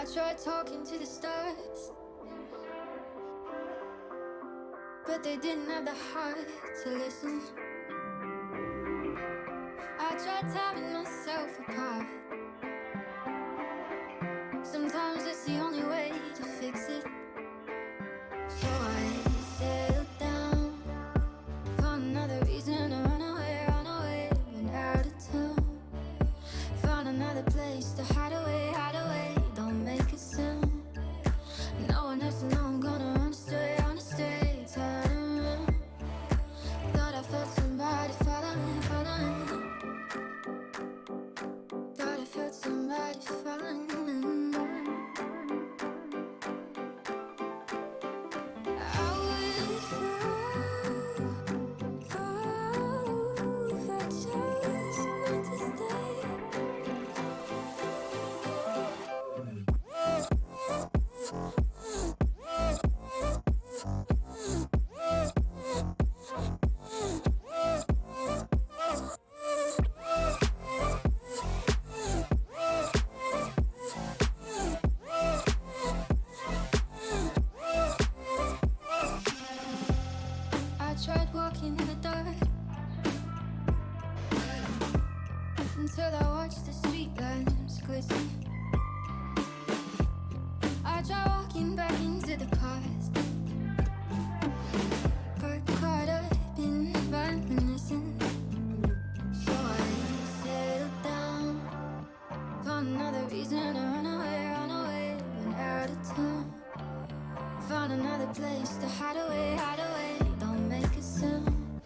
I tried talking to the stars, but they didn't have the heart to listen. I tried tearing myself apart. Sometimes it's the only way to fix it. So I settled down, found another reason to run away, went out of town. Found another place to hide away, don't make a sound. No one else to know I'm gonna run astray, turn around. Thought I felt somebody following. Thought I felt somebody following. I would fall if I chose not to stay. I tried walking in the dark until I watched the street lamps glisten. I tried walking back into the past, got caught up in reminiscing. So I settled down, found another reason to run away, went out of town. Found another place to hide away, don't make a sound.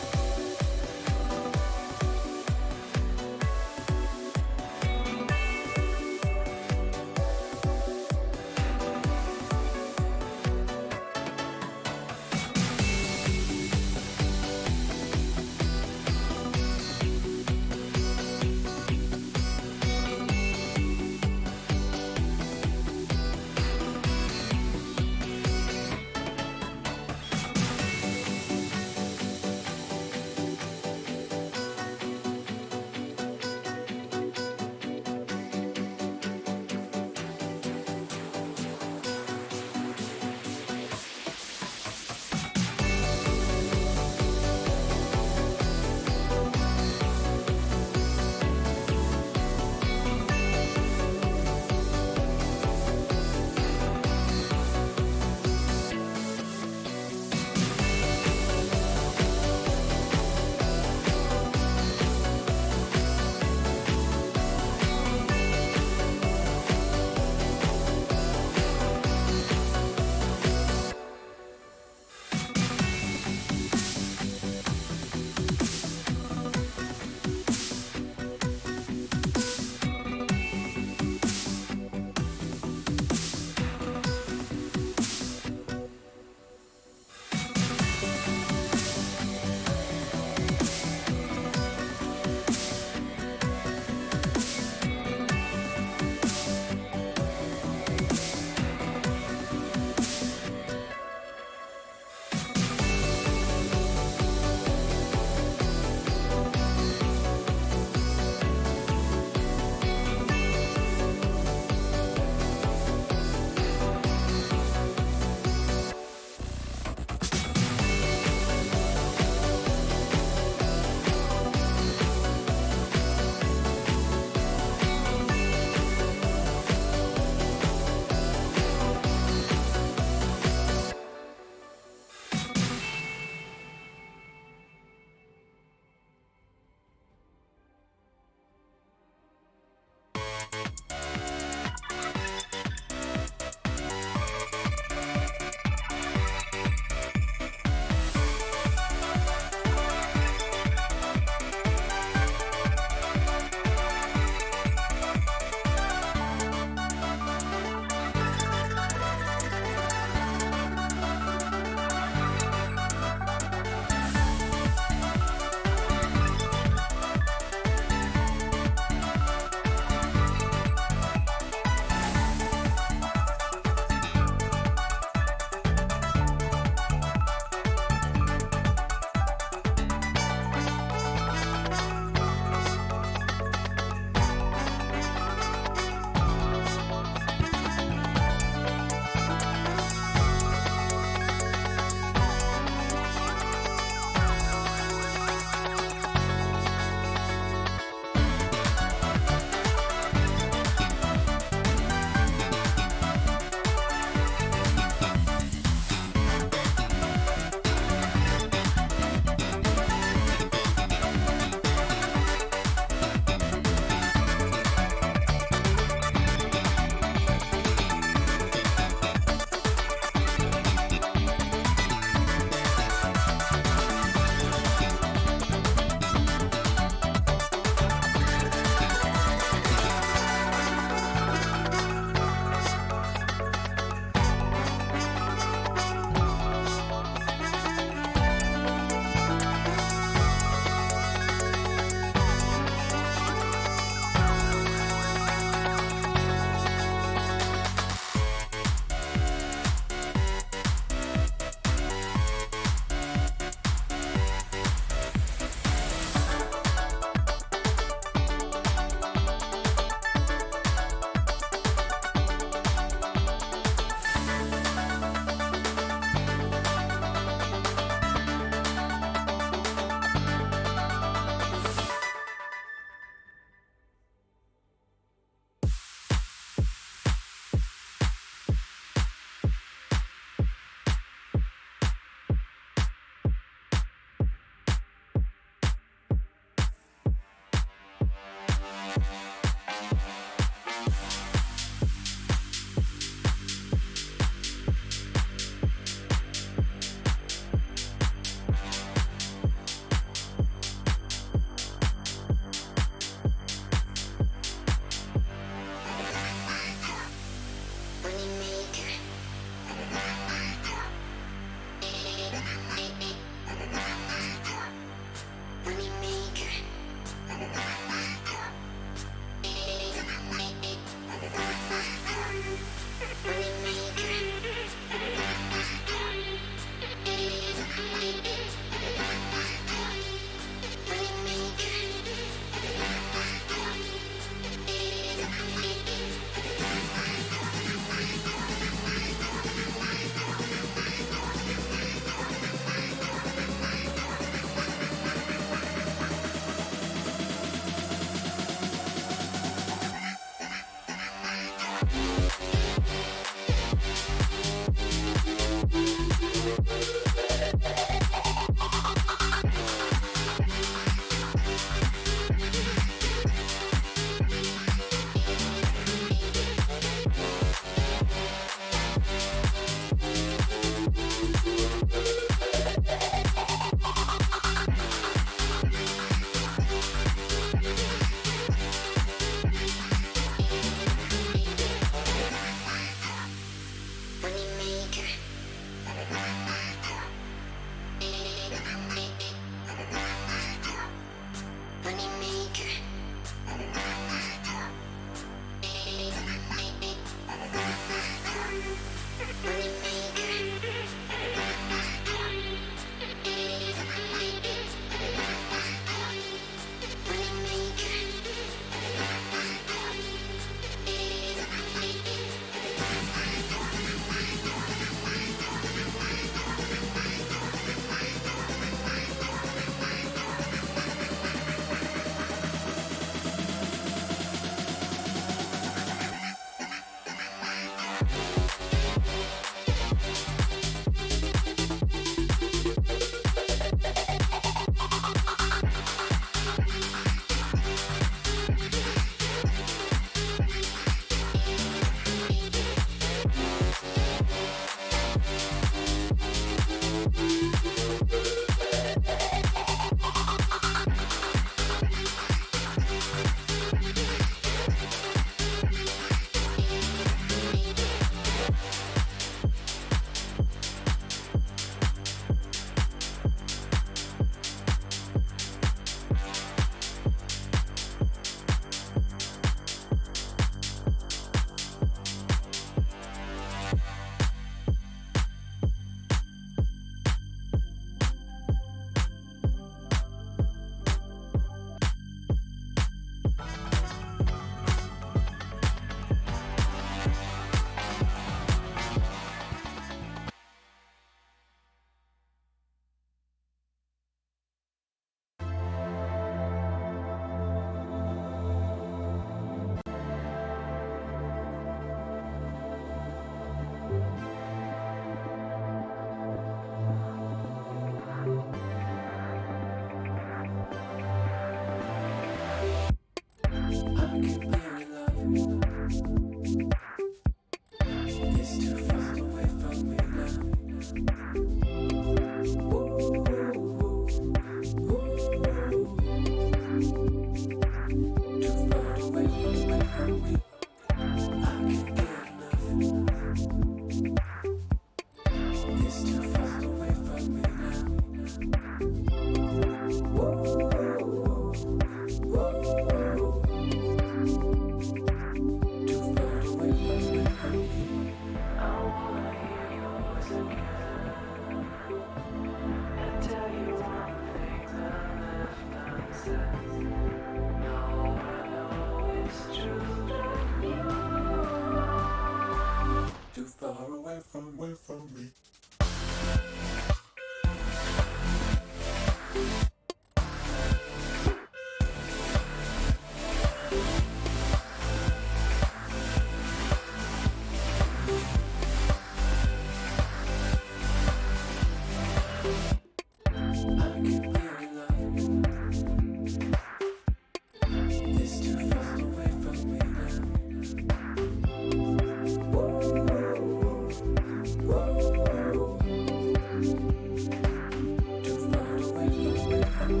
Alright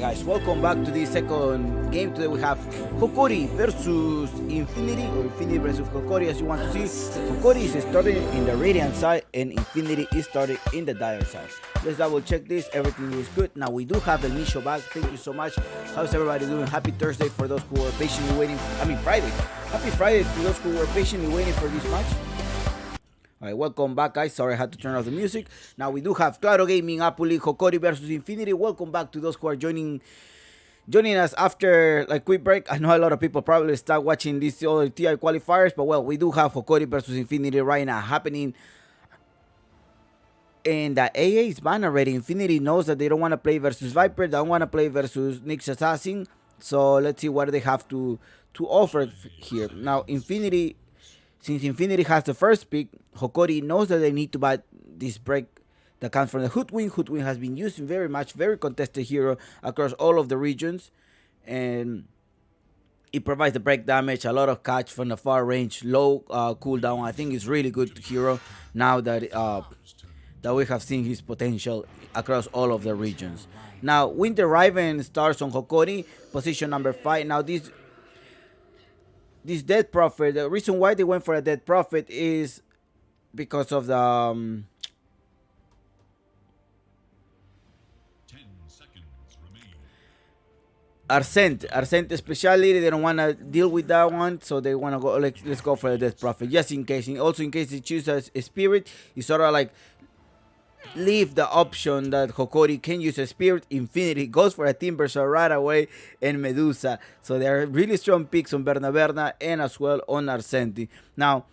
guys, welcome back to the second game. Today we have Hokori versus Infinity, or Infinity versus Hokori as you want to see. Hokori is starting in the Radiant side and Infinity is starting in the Dire side. Let's double check this, everything is good. Now we do have El Nisho back, thank you so much. How's everybody doing? Happy Thursday for those who are patiently waiting, Friday. Happy Friday to those who were patiently waiting for this match. Alright, welcome back guys. Sorry I had to turn off the music. Now we do have Claro Gaming, Apu League, Hokori versus Infinity. Welcome back to those who are joining us after like quick break. I know a lot of people probably start watching these other TI qualifiers, but well, we do have Hokori versus Infinity right now happening. And the AA is banned already. Infinity knows that they don't want to play versus Viper, they don't want to play versus Nyx Assassin. So let's see what they have to offer here. Now Infinity, since Infinity has the first pick, Hokori knows that they need to buy this break that comes from the Hoodwink. Hoodwink has been used very contested hero across all of the regions. And it provides the break damage, a lot of catch from the far range, low cooldown. I think it's really good hero now that that we have seen his potential across all of the regions. Now, Winter Raven starts on Hokori, position number 5. Now, this Dead Prophet, the reason why they went for a Dead Prophet is because of the 10 seconds remain. Arsent especially, they don't want to deal with that one, so they want to go, let's go for the Death Prophet, just in case. And also in case they choose a Spirit, you sort of like leave the option that Hokori can use a Spirit. Infinity goes for a Timbersaw right away, and Medusa. So they are really strong picks on Berna and as well on Arsenti. Now,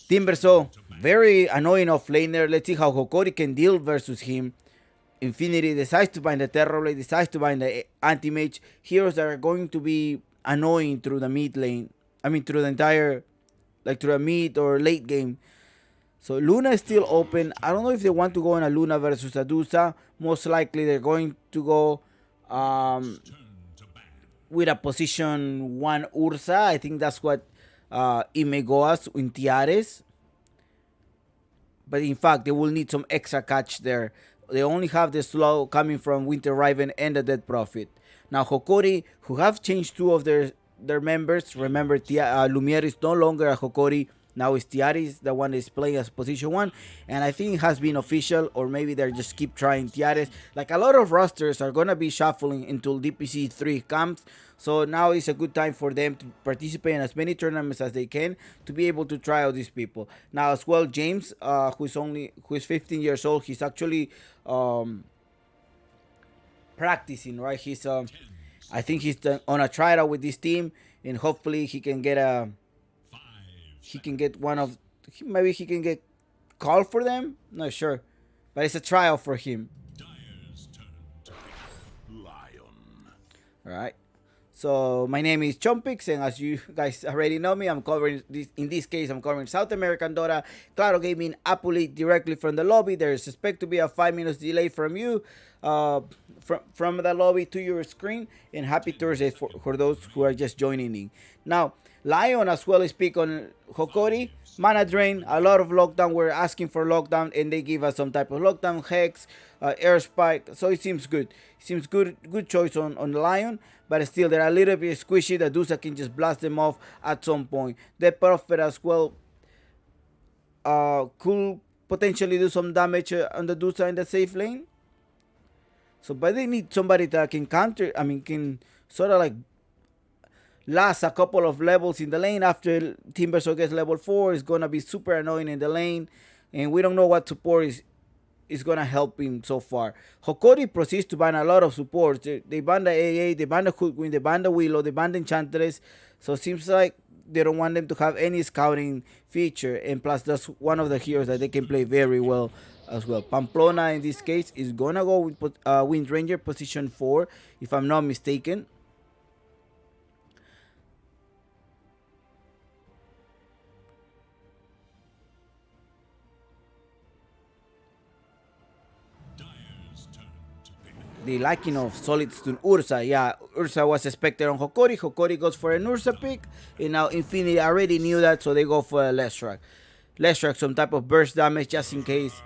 Timbersaw, very annoying offlaner. Let's see how Hokori can deal versus him. Infinity decides to bind the Terrorblade, decides to bind the Anti-Mage. Heroes that are going to be annoying through the mid lane. Through the entire, like through the mid or late game. So Luna is still open. I don't know if they want to go in a Luna versus Adusa. Most likely they're going to go with a position 1 Ursa. I think that's what it may go as in Tiares. But in fact, they will need some extra catch there. They only have the slow coming from Winter Raven and the Dead Prophet. Now Hokori, who have changed 2 of their members. Remember, Lumiere is no longer a Hokori. Now it's Tiares, the one is playing as position 1. And I think it has been official, or maybe they just keep trying Tiares. Like a lot of rosters are going to be shuffling until DPC 3 comes. So now is a good time for them to participate in as many tournaments as they can to be able to try out these people. Now as well, James, who is 15 years old, he's actually practicing, right? He's I think he's on a tryout with this team, and hopefully he can get maybe he can get called for them. Not sure, but it's a trial for him. All right. So my name is Chompix, and as you guys already know me, I'm covering this. In this case, I'm covering South American Dota, Claro Gaming, Apu League directly from the lobby. There is expect to be a 5 minutes delay from you, from the lobby to your screen. And happy Thursday for those who are just joining in. Now, Lion as well speak on Hokori. Mana drain, a lot of lockdown. We're asking for lockdown, and they give us some type of lockdown, hex, air spike. So it seems good. It seems good choice on Lion. But still, they're a little bit squishy. The Dusa can just blast them off at some point. The Prophet as well could potentially do some damage on the Dusa in the safe lane. So, but they need somebody that can counter. Can sort of like last a couple of levels in the lane. After Timbersaw gets level 4, it's gonna be super annoying in the lane, and we don't know what support is gonna help him so far. Hokori proceeds to ban a lot of supports. They ban the AA, they ban the Hoodwink, they ban the Willow, they ban the Enchantress. So it seems like they don't want them to have any scouting feature, and plus that's one of the heroes that they can play very well as well. Pamplona in this case is gonna go with Wind Ranger position 4, if I'm not mistaken. the lacking of solid stun Ursa. Yeah, Ursa was expected on Hokori. Hokori goes for an Ursa pick, and now Infinity already knew that, so they go for a Leshrac. Leshrac, some type of burst damage just in case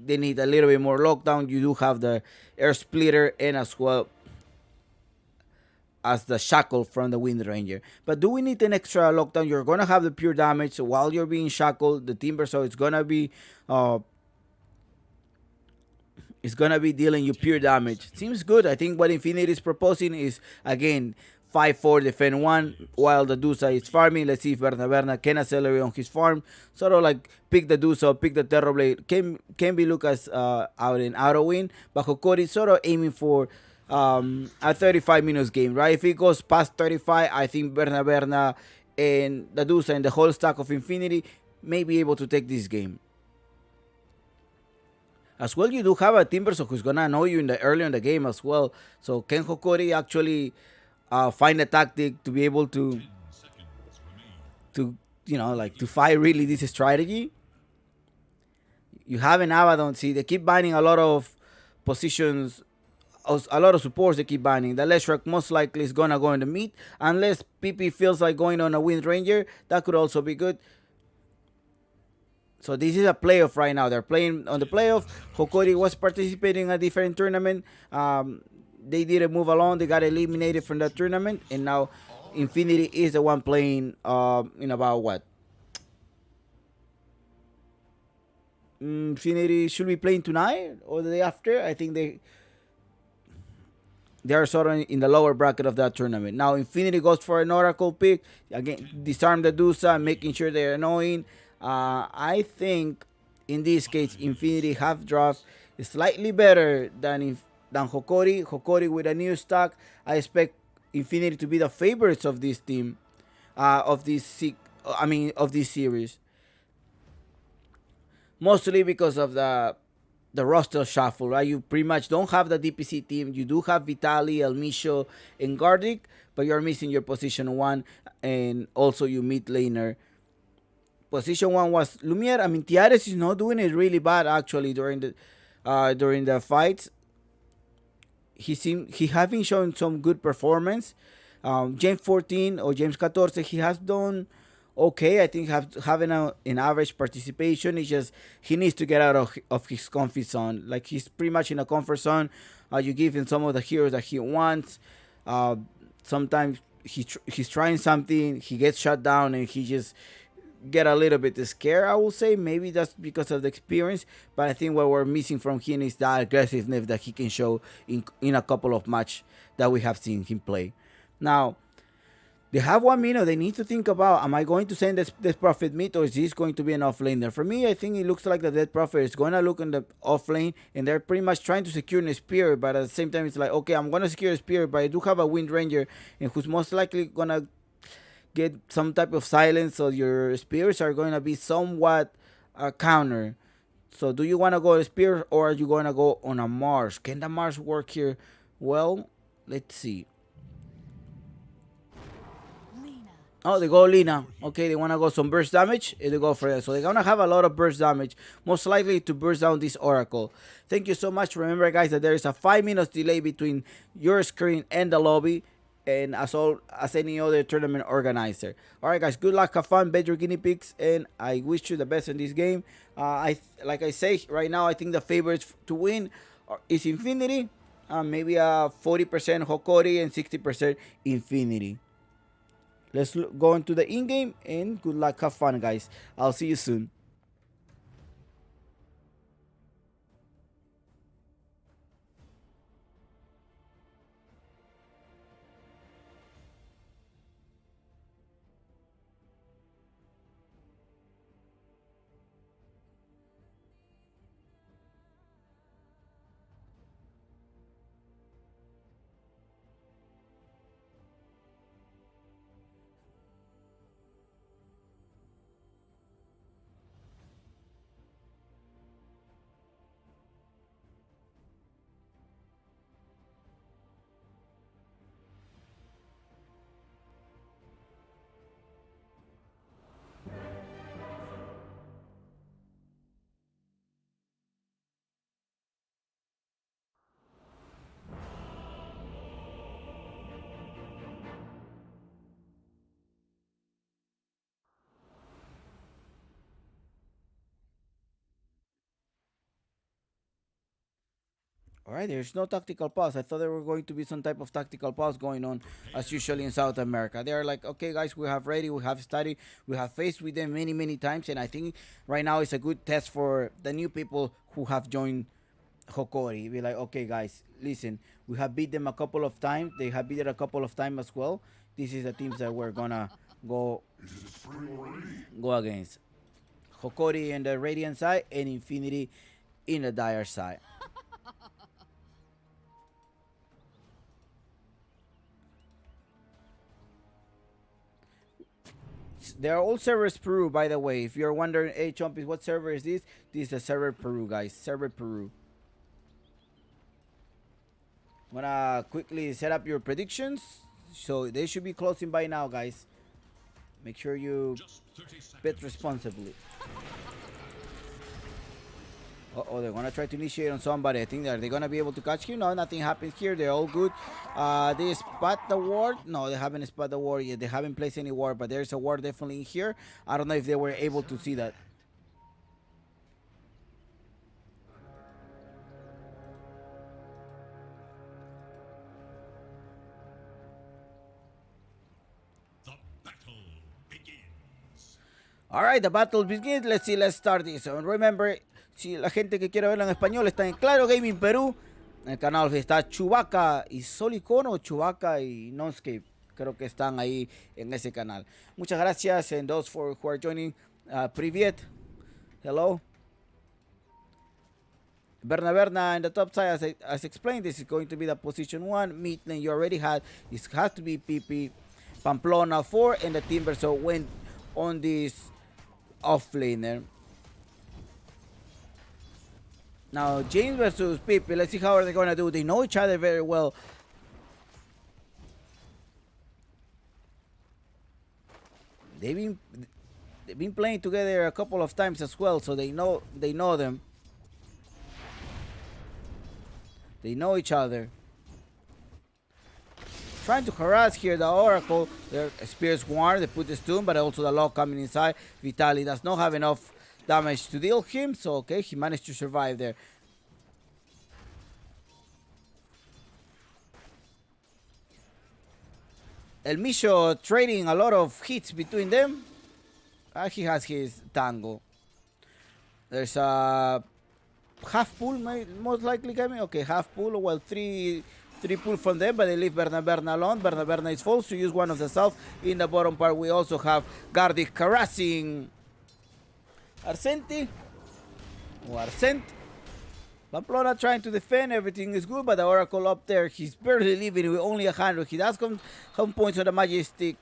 they need a little bit more lockdown. You do have the Air Splitter and as well as the shackle from the Wind Ranger. But do we need an extra lockdown? You're gonna have the pure damage while you're being shackled, the timber, so it's gonna be dealing you pure damage. Seems good. I think what Infinity is proposing is again 5-4 defend 1 while the Dusa is farming. Let's see if Berna can accelerate on his farm. Sort of like pick the Dusa, pick the Terrorblade. Can be looked as out and out of win. But Hokori sort of aiming for a 35 minutes game, right? If it goes past 35, I think Berna and the Dusa and the whole stack of Infinity may be able to take this game. As well, you do have a Timbersaw who's gonna annoy you in the early in the game as well. So can Hokori actually find a tactic to be able to like to fight really this strategy? You have an Abaddon. See, they keep banning a lot of positions, a lot of supports. They keep banning. The Leshrac most likely is gonna go in the meat unless PP feels like going on a Wind Ranger. That could also be good. So this is a playoff right now. They're playing on the playoff. Hokori was participating in a different tournament. They didn't move along. They got eliminated from that tournament. And now Infinity is the one playing in about what? Infinity should be playing tonight or the day after. I think they are sort of in the lower bracket of that tournament. Now Infinity goes for an Oracle pick. Again, disarm the Dusa, making sure they're annoying. I think in this case, Infinity half draft is slightly better than Hokori. Hokori with a new stock. I expect Infinity to be the favorites of this team, of this series. Mostly because of the roster shuffle, right? You pretty much don't have the DPC team. You do have Vitali, Elmisho, and Gardic, but you're missing your position 1 and also your mid laner. Position 1 was Lumiere. I mean, Tiares is not doing it really bad actually during the fights. He have been showing some good performance. James 14 or James 14, he has done okay. I think having an average participation. It's just he needs to get out of his comfort zone. Like he's pretty much in a comfort zone. You give him some of the heroes that he wants. Sometimes he's trying something, he gets shut down, and he just get a little bit scared. I will say maybe that's because of the experience, but I think what we're missing from him is that aggressiveness that he can show in a couple of matches that we have seen him play. Now they have 1 minute. They need to think about, am I going to send this Prophet mid, or is this going to be an off laner? For me, I think it looks like the Dead Prophet is going to look in the off lane, and they're pretty much trying to secure the Spirit, but at the same time, it's like, okay, I'm going to secure the Spirit, but I do have a Wind Ranger, and who's most likely going to get some type of silence, so your spirits are going to be somewhat counter. So do you want to go to spirit, or are you going to go on a Mars? Can the Mars work here? Well, let's see. Oh, they go Lina. Okay, they want to go some burst damage. They go for it. So they're going to have a lot of burst damage, most likely to burst down this Oracle. Thank you so much. Remember, guys, that there is a 5 minutes delay between your screen and the lobby, and as any other tournament organizer. All right, guys, good luck, have fun, bet your guinea pigs, and I wish you the best in this game. Like I say right now, I think the favorites to win is Infinity. Maybe a 40% Hokori and 60% Infinity. Let's go into the in-game, and good luck, have fun, guys. I'll see you soon. All right, there's no tactical pause. I thought there were going to be some type of tactical pause going on, as usually in South America. They are like, okay, guys, we have ready, we have studied, we have faced with them many, many times, and I think right now it's a good test for the new people who have joined Hokori. Be like, okay, guys, listen, we have beat them a couple of times. They have beat it a couple of times as well. This is the teams that we're gonna go against. Hokori in the Radiant side and Infinity in the Dire side. They're all servers Peru, by the way. If you're wondering, hey, Chompies, what server is this? This is a server Peru, guys. Server Peru. I'm gonna quickly set up your predictions. So they should be closing by now, guys. Make sure you bet responsibly. Uh-oh, they're gonna try to initiate on somebody. I think they're gonna be able to catch him. No, nothing happens here. They're all good. They spot the ward. No, they haven't spot the ward yet. They haven't placed any ward, but there's a ward definitely in here. I don't know if they were able to see that. Alright, the battle begins. Let's see, let's start this. And remember, si la gente que quiere verlo en español está en Claro Gaming Perú. En el canal está Chewbacca y Solicono, Chewbacca y Nonscape. Creo que están ahí en ese canal. Muchas gracias. And those who are joining, Privet. Hello. Berna in the top side, as explained, this is going to be the position 1. Mid lane you already had. This has to be PP. Pamplona 4 and the Timber. So went on this off laner. Now James versus Pipi. Let's see how are they gonna do. They know each other very well. They've been playing together a couple of times as well, so they know them. They know each other. Trying to harass here the Oracle. Their Spears warm, they put the stun, but also the lock coming inside. Vitali does not have enough damage to deal him, so okay, he managed to survive there. El Misho trading a lot of hits between them. He has his tango. There's a half pull, most likely coming. Okay, half pull. Well, three pull from them, but they leave Berna alone. Berna is forced to use one of the self. In the bottom part, we also have Gardic harassing Arcenti. Or Arcent. Pamplona trying to defend, everything is good, but the Oracle up there, he's barely leaving with only 100. He does come points on the Majestic.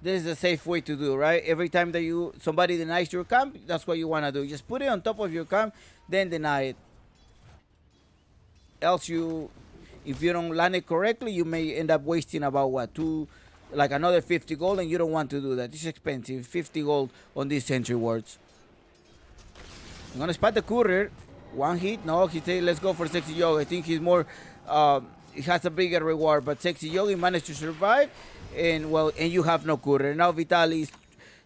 This is a safe way to do, right? Every time that somebody denies your camp, that's what you want to do. Just put it on top of your camp, then deny it. Else if you don't land it correctly, you may end up wasting about like another 50 gold, and you don't want to do that. It's expensive, 50 gold on these sentry wards. I'm gonna spot the courier. One hit, no, he said let's go for Sexy Yogi. I think he's more, he has a bigger reward, but Sexy Yogi managed to survive. And you have no courier. Now Vitalis,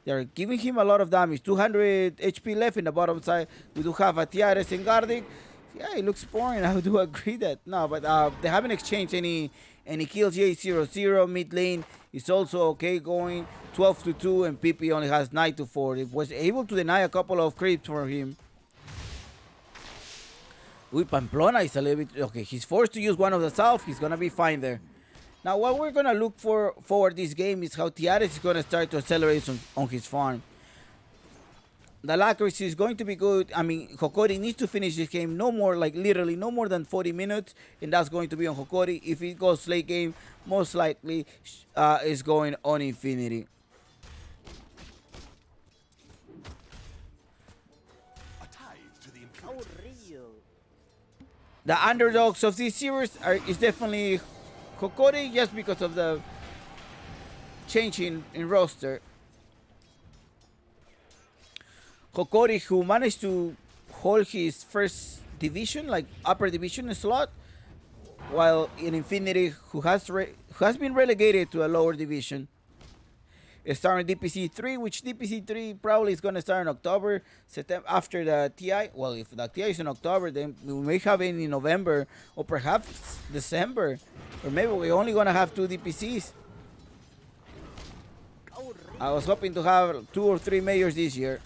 they're giving him a lot of damage. 200 HP left in the bottom side. We do have a Tiares and Gardic. Yeah, it looks boring. I do agree that. No, but they haven't exchanged any kills yet. 0-0. Mid lane is also okay going. 12-2, and PP only has 9-4. It was able to deny a couple of creeps for him. With Pamplona is a little bit... Okay, he's forced to use one of the south. He's going to be fine there. Now, what we're going to look for this game is how Tiares is going to start to accelerate on his farm. The accuracy is going to be good. I mean, Hokori needs to finish this game literally no more than 40 minutes, and that's going to be on Hokori. If it goes late game, most likely is going on Infinity. The underdogs of this series is definitely Hokori, just because of the change in roster. Hokori, who managed to hold his first division, like upper division slot, while in Infinity, who has been relegated to a lower division, is starting DPC 3, which DPC 3 probably is gonna start in October, September, after the TI. Well, if the TI is in October, then we may have it in November or perhaps December, or maybe we're only gonna have 2 DPCs. I was hoping to have 2 or 3 majors this year,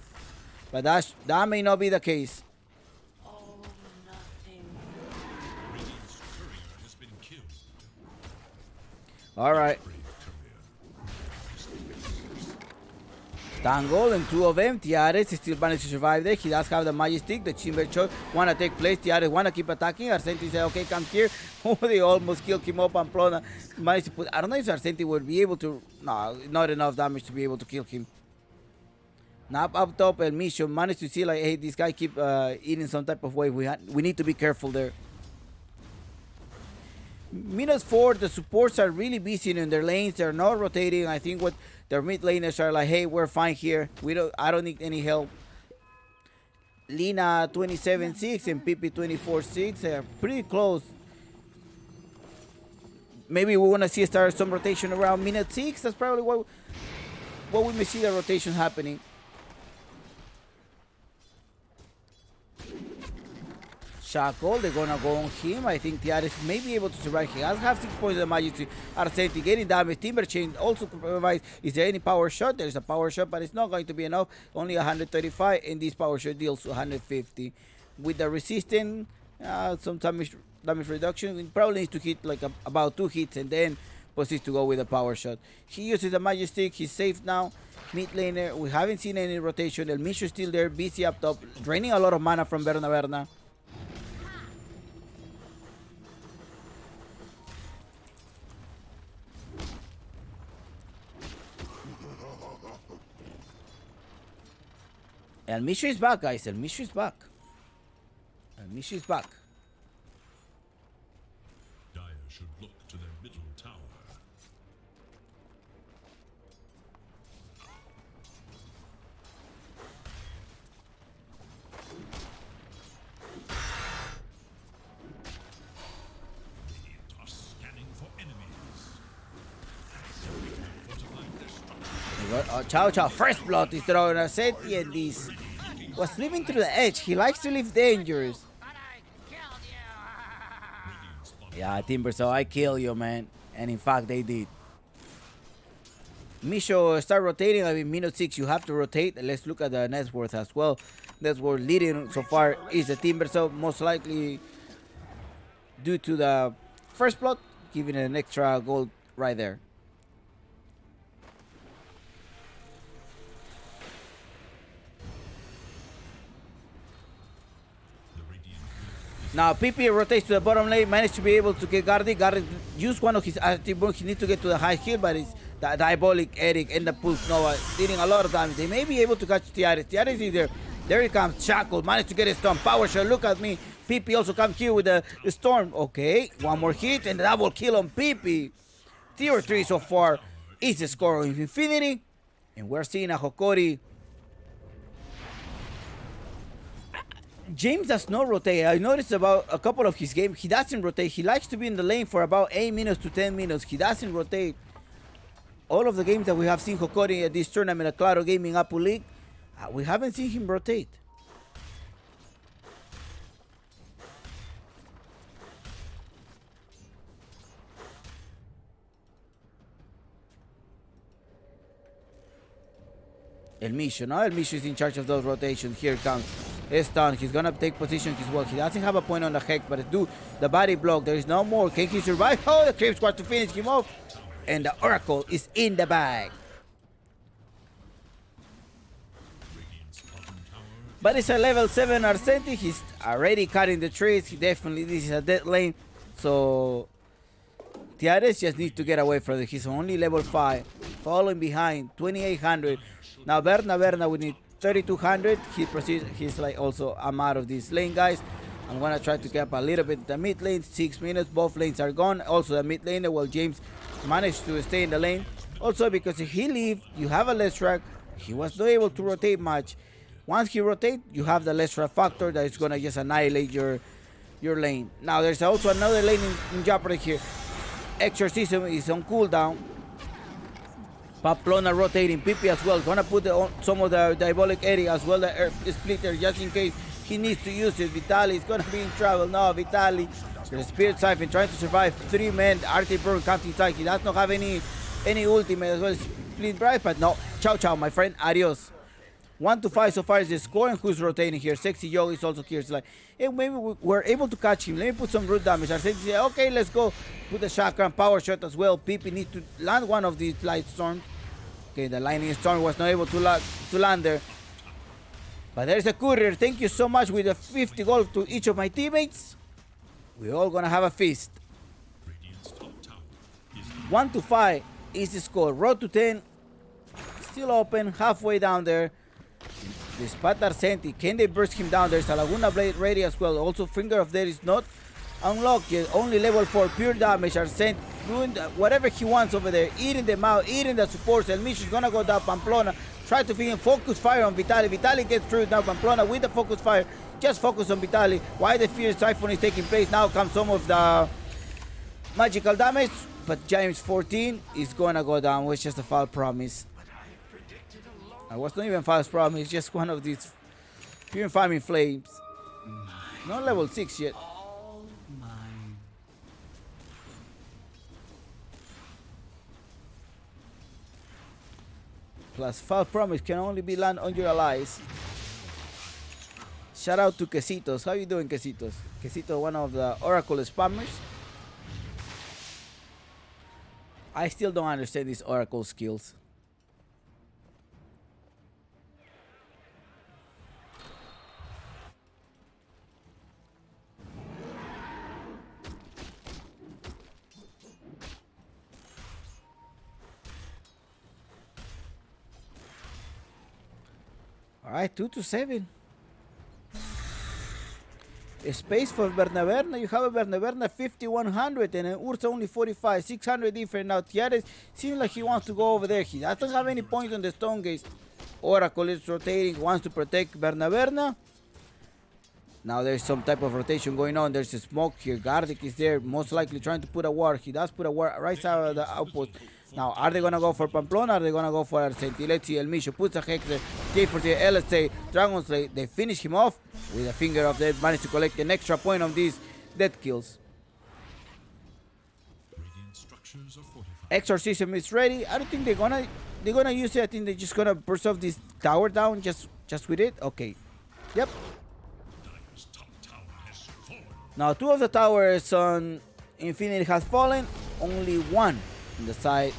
but that may not be the case. All right. Tangle and 2 of them. Tiares still managed to survive there. He does have the magic stick. The Chamber Shot wanna take place. Tiares wanna keep attacking. Arsenti said, okay, come here. Oh, they almost killed him up. Pamplona managed to put. I don't know if Arsenti would be able to. No, not enough damage to be able to kill him. Now up top, El Mission managed to see like, hey, this guy keep eating some type of wave. We need to be careful there. -4, the supports are really busy in their lanes. They're not rotating. I think what their mid laners are like, hey, we're fine here. I don't need any help. Lina 27-6 and PP 24-6. They're pretty close. Maybe we want to see start some rotation around minute 6. That's probably what we may see the rotation happening. Shackle, they're gonna go on him. I think Tiares may be able to survive. He has half 6 points of magic. Arsenti getting damage. Timber Chain also provides. Is there any power shot? There's a power shot, but it's not going to be enough. Only 135, and this power shot deals 150. With the resistance, some damage reduction, he probably needs to hit like about 2 hits and then proceeds to go with a power shot. He uses the magic stick. He's safe now. Mid laner, we haven't seen any rotation. El Mishu still there, busy up top, draining a lot of mana from Berna. El Mishu is back, guys. El Mishu is back. El Mishu is back. Dire should look to their middle tower. Radiant are scanning for enemies. Fortifying their structure. Chow first blood is throwing a Seti, and this was living through the edge. He likes to live dangerous. Yeah, Timber, so I kill you, man. And in fact, they did. Misho start rotating. I mean, minute 6, you have to rotate. Let's look at the net worth as well. Net worth leading so far is the Timber, so most likely due to the first blood, giving an extra gold right there. Now PP rotates to the bottom lane, managed to be able to get Gardy. Gardy used one of his active. He needs to get to the high hill, but it's the Diabolic Eric and the Pulse Nova dealing a lot of damage. They may be able to catch Tiares. Tiares is there. There he comes. Shackle managed to get a storm. Power shot. Look at me. PP also comes here with the storm. Okay, one more hit and the double kill on PP. Tier 3 so far is the score of Infinity. And we're seeing a Hokori. James does not rotate. I noticed about a couple of his games, he doesn't rotate. He likes to be in the lane for about 8 minutes to 10 minutes. He doesn't rotate. All of the games that we have seen Hokori at this tournament at Claro Gaming Apu League, we haven't seen him rotate. El Mishu, now El Mishu is in charge of those rotations. Here comes Stun. He's gonna take position as well. He doesn't have a point on the Hex, but do the body block. There is no more. Can he survive? Oh, the Creep Squad to finish him off. And the Oracle is in the bag. But it's a level 7 Arsenti. He's already cutting the trees. This is a dead lane. So Tiares just needs to get away from it. He's only level 5. Following behind, 2800. Now Berna we need 3200. He proceeds. He's like, also, I'm out of this lane, guys. I'm gonna try to cap a little bit the mid lane. 6 minutes. Both lanes are gone. Also the mid lane. Well, James managed to stay in the lane. Also, because if he leave, you have a less track. He was not able to rotate much. Once he rotate, you have the less track factor that is gonna just annihilate your lane. Now there's also another lane in jeopardy here. Exorcism is on cooldown. Pamplona rotating, Pipi as well. Gonna put some of the diabolic area as well, the Earth Splitter, just in case he needs to use it. Vitali is gonna be in trouble. No, Vitali. The Spirit Siphon trying to survive. 3 men. Arctic Burn comes inside. He does not have any ultimate as well. Split Bright, but no. Ciao, ciao, my friend. Adios. 1-5 so far is the score, and who's rotating here? Sexy Yogi is also here. It's like, hey, maybe we're able to catch him. Let me put some root damage. Sexy says, okay, let's go. Put the chakra and power shot as well. Pipi needs to land one of these light storms. Okay, the lightning storm was not able to land there. But there's a courier. Thank you so much with the 50 gold to each of my teammates. We're all gonna have a feast. 1-5 is the score. Road to 10. Still open. Halfway down there. The Spatar Senti. Can they burst him down? There's a Laguna Blade ready as well. Also, Finger of Death is not unlocked yet. Only level 4 pure damage. Arsent doing whatever he wants over there. Eating them out. Eating the supports. El Mish is gonna go down. Pamplona. Try to feed him. Focus fire on Vitali. Vitali gets through. Now Pamplona with the focus fire. Just focus on Vitali. While the Fierce Siphon is taking place, now comes some of the magical damage. But James 14 is gonna go down, which is just a false promise. I was not even false promise, just one of these pure farming flames. Not level 6 yet. Plus false promise can only be land on your allies. Shout out to Quesitos. How you doing, Quesitos? Quesito, one of the Oracle spammers. I still don't understand these Oracle skills. Alright, 2-7. Space for Bernaverna. You have a Bernaverna 5100 and an Ursa only 45. 600 different. Now Tiares seems like he wants to go over there. He doesn't have any points on the Stone Gates. Oracle is rotating, wants to protect Bernaverna. Now there's some type of rotation going on. There's a smoke here. Gardic is there, most likely trying to put a ward. He does put a ward right side of the outpost. Now, are they going to go for Pamplona? Or are they going to go for Arsenti? Let's see. El Misho puts a Hexer. J40, LSA, Dragon Slay. They finish him off with a Finger of Death. Managed to collect an extra point on these death kills. Exorcism is ready. I don't think they're gonna use it. I think they're just gonna burst off this tower down just with it. Okay. Yep. Now 2 of the towers on Infinity has fallen. Only 1 on the side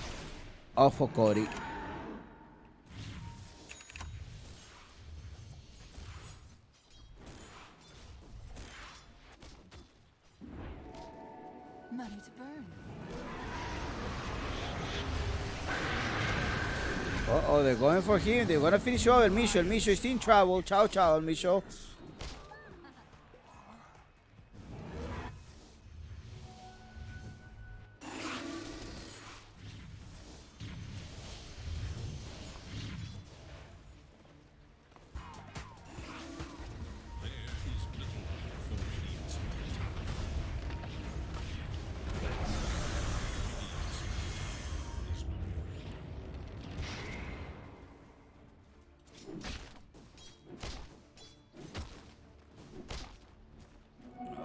of Hokori. Money to burn. Uh-oh, they're going for him. They're gonna finish over El Misho. El Misho is in trouble. Ciao, ciao, El Misho.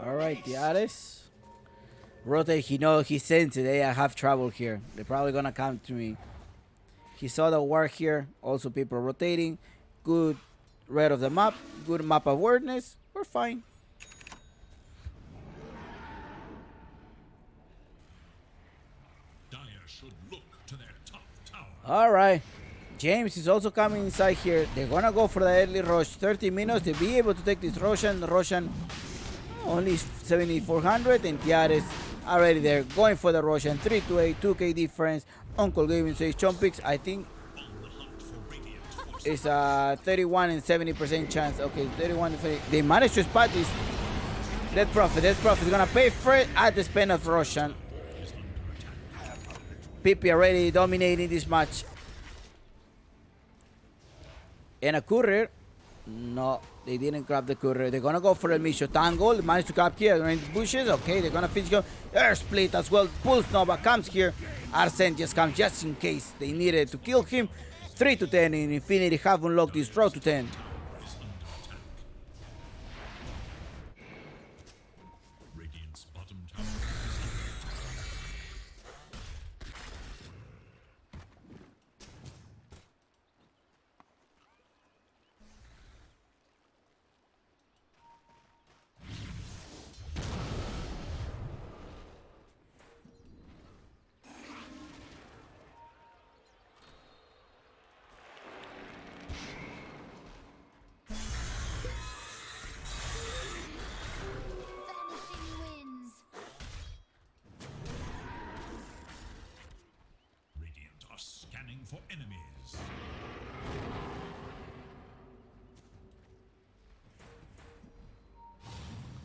Alright, the Ares. Rotate, he sensed it. Hey, I have trouble here. They're probably gonna come to me. He saw the war here. Also people rotating. Good read of the map. Good map awareness. We're fine. Dire should look to their top tower. Alright. James is also coming inside here. They're gonna go for the early rush. 30 minutes to be able to take this Roshan. Roshan only 7400 and Tiares already there. Going for the Roshan. 3-8, 2k difference. Uncle Gavin says Chompix. I think it's a 31 and 70% chance. Okay, 31 and 30. They managed to spot this. Death Prophet. Death Prophet is gonna pay for it at the spend of Roshan. Pippi already dominating this match. And a courier. No, they didn't grab the courier. They're gonna go for a Misho Tangle. Managed to grab here in the bushes. Okay, they're gonna finish go. Air split as well. Pulse Nova comes here. Arsene just comes just in case they needed to kill him. 3 to 10 in Infinity have unlocked this draw to 10. Radiant's bottom tower Vanishing winds. Radiant are scanning for enemies.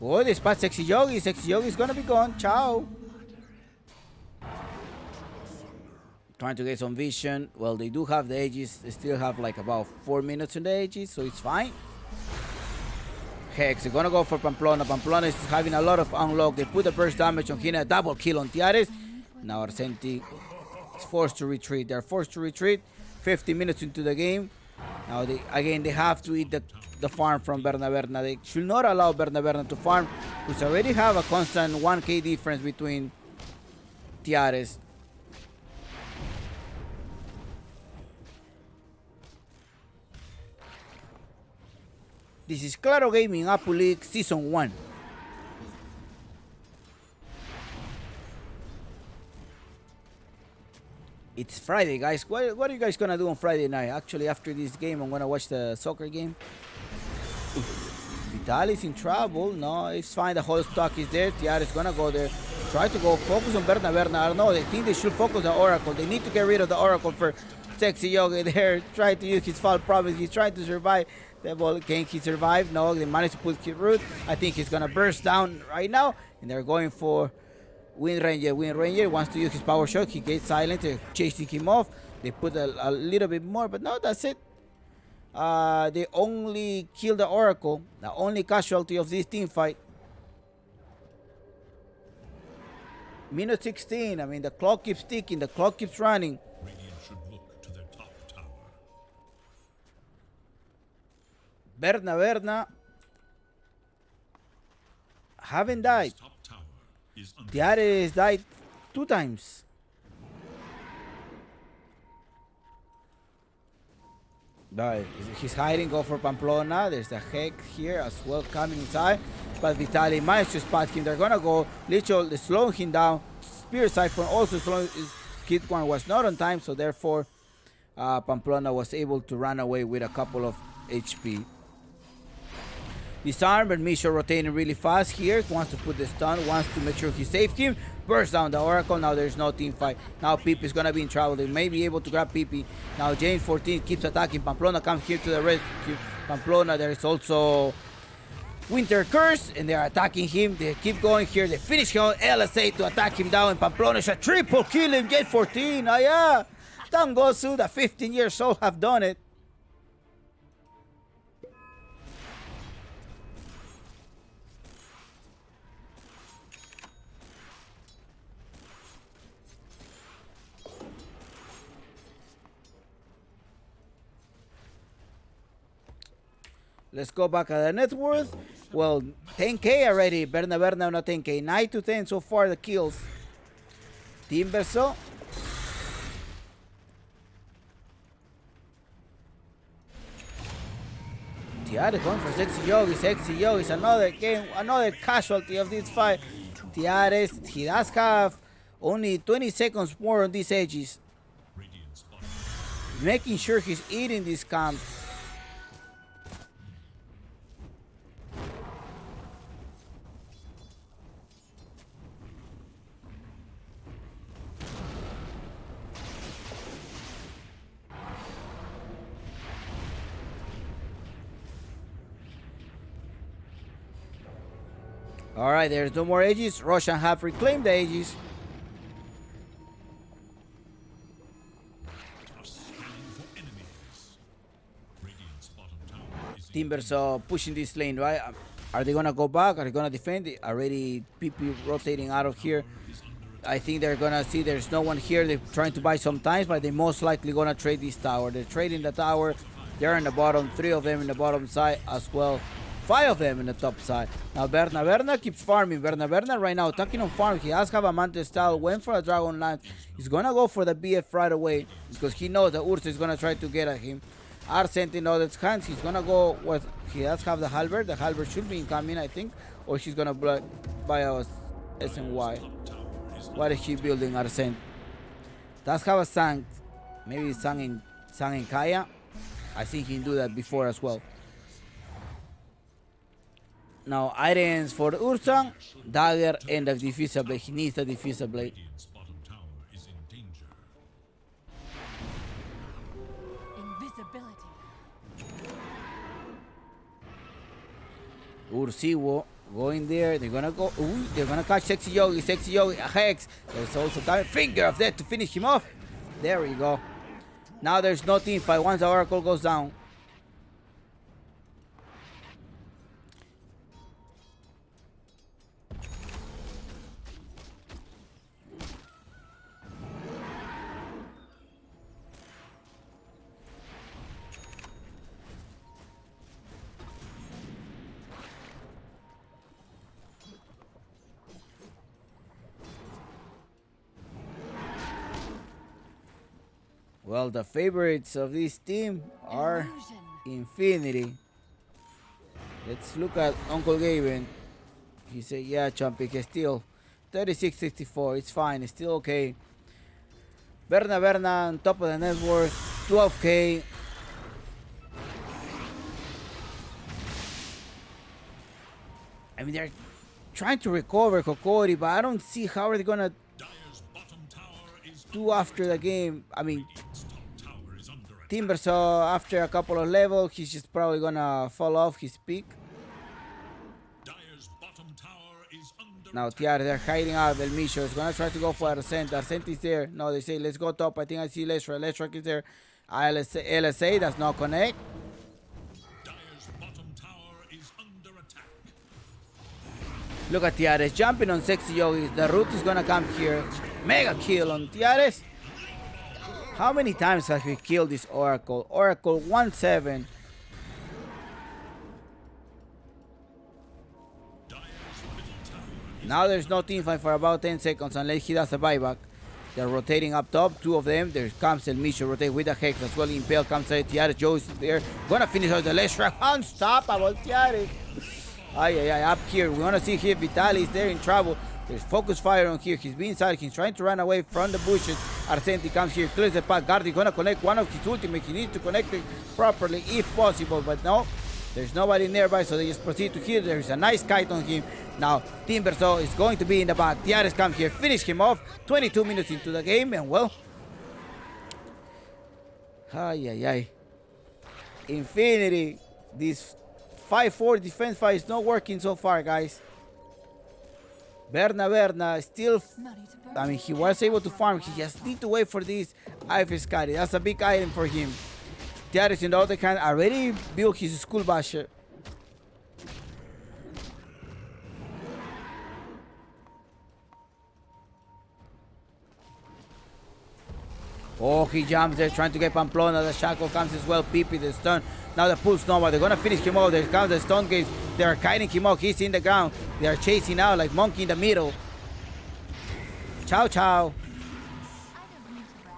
Oh, they spot Sexy Yogi. Sexy Yogi is gonna be gone. Ciao. Trying to get some vision. Well, they do have the Aegis. They still have like about 4 minutes on the Aegis, so it's fine. Hex, they're gonna go for Pamplona. Pamplona is having a lot of unlock. They put the burst damage on Hina, double kill on Tiares. Now Arsenti is forced to retreat. They're forced to retreat. 50 minutes into the game. Now they have to eat the farm from Berna. They should not allow Berna to farm, which already have a constant 1k difference between Tiares. This is Claro Gaming Apu League Season 1. It's Friday, guys. What are you guys gonna do on Friday night? Actually, after this game, I'm gonna watch the soccer game. Vitaly's in trouble. No, it's fine. The whole stock is there. Tiara is gonna go there. Try to go focus on Berna. I don't know. They think they should focus on Oracle. They need to get rid of the Oracle for Sexy Yogi there. Trying to use his fall promise. He's trying to survive. The ball, can he survive? No, they managed to put Kid Root. I think he's gonna burst down right now. And they're going for Wind Ranger. Wind Ranger wants to use his power shot. He gets silent. They're chasing him off. They put a little bit more, but no, that's it. They only killed the Oracle. The only casualty of this team fight. Minute 16. I mean, the clock keeps ticking. The clock keeps running. Radiant should look to their top tower. Berna haven't died. Top tower is under Tiares died 2 times. Right, he's hiding, go for Pamplona. There's a Hex here as well coming inside. But Vitaly managed to spot him. They're gonna go literally slow him down. Spear Siphon also slowing his Kid one was not on time, so therefore Pamplona was able to run away with a couple of HP. Disarm, but Misho rotating really fast here. Wants to put the stun, wants to make sure he saves him. Bursts down the Oracle. Now there's no team fight. Now Pippi is going to be in trouble. They may be able to grab Pippi. Now James 14 keeps attacking. Pamplona comes here to the rescue. Pamplona, there is also Winter Curse, and they're attacking him. They keep going here. They finish him on LSA to attack him down. And Pamplona is a triple kill him. James 14. Ah, yeah. Tangosu, the 15 years old, have done it. Let's go back at the net worth. Well, 10k already. Berna on a 10k. 9 to 10 so far the kills. Team Verso. Tiare going for Sexy Yogi. Sexy Yogi is another game, another casualty of this fight. Tiares, he does have only 20 seconds more on these edges. Radiant's bottom. Making sure he's eating these camps. Alright, there's no more Aegis. Roshan have reclaimed the Aegis. Timbers pushing this lane, right? Are they gonna go back? Are they gonna defend? Already PP rotating out of here. I think they're gonna see there's no one here. They're trying to buy some time, but they're most likely gonna trade this tower. They're trading the tower. They're in the bottom, 3 of them in the bottom side as well. 5 of them in the top side. Now Berna keeps farming. Berna right now attacking on farm. He has have a Mantis style. Went for a Dragon Lance. He's gonna go for the BF right away because he knows that Ursa is gonna try to get at him. Arsent in other hands. He's gonna go with. He has have the halberd. The halberd should be incoming, I think, or she's gonna buy a SNY. What is she building, Arsent? Does have a Sang. Maybe Sang in Kaya. I think he can do that before as well. Now items for Ursang, dagger and the diffuser blade. He needs the diffuser blade. Radiant's bottom tower is in danger. Invisibility. Ursiwo going there. They're gonna go. Ooh, they're gonna catch Sexy Yogi. Sexy Yogi, a Hex. There's also time. Finger of Death to finish him off. There we go. Now there's no team fight once the Oracle goes down. Well, the favorites of this team are Illusion. Infinity. Let's look at Uncle Gaben. He said, yeah, Chumpy, que still 36.64. It's fine. It's still okay. Berna on top of the net worth, 12k. I mean, they're trying to recover Hokori, but I don't see how are they going to Dire's bottom tower is do after the game. I mean, Radiant's top tower is under attack. Timbers, after a couple of levels, he's just probably gonna fall off his peak. Dire's bottom tower is under Now, attack. Tiara, they're hiding out. Belmisho is gonna try to go for Arsent. Arsent is there. No, they say, let's go top. I think I see Leshra. Leshra is there. LSA does not connect. Dire's bottom tower is under attack. Look at Tiares jumping on Sexy Yogi. The root is gonna come here. Mega kill on Tiares. How many times have we killed this Oracle? Oracle 1-7. Dire's middle tower Now there's no team fight for about 10 seconds unless he does a buyback. They're rotating up top, 2 of them. There comes El Misho, rotate with the Hex as well. Impale comes out, Tiares, Joe is there. Gonna finish out the last track. Unstoppable, Tiares. Up here. We wanna see here Vitali is there in trouble. There's focus fire on here. He's being inside. He's trying to run away from the bushes. Arsenti comes here, clears the path. Guardi gonna connect one of his ultimate. He needs to connect it properly if possible, but no. There's nobody nearby, so they just proceed to here. There's a nice kite on him. Now, Timbersaw is going to be in the back. Tiares comes here, finish him off. 22 minutes into the game, and well. Infinity. This 5-4 defense fight is not working so far, guys. Berna still. Money to burn. I mean, he was able to farm. He just need to wait for this Ifescari. That's a big item for him. Tiares in the other hand already built his school basher. Oh, he jumps there trying to get Pamplona. The shackle comes as well. Pipi, the stun. Now the pulse nova. They're gonna finish him off. There comes the stone gates. They are kiting him off. He's in the ground. They are chasing out like monkey in the middle. Ciao, ciao. I don't need to brag.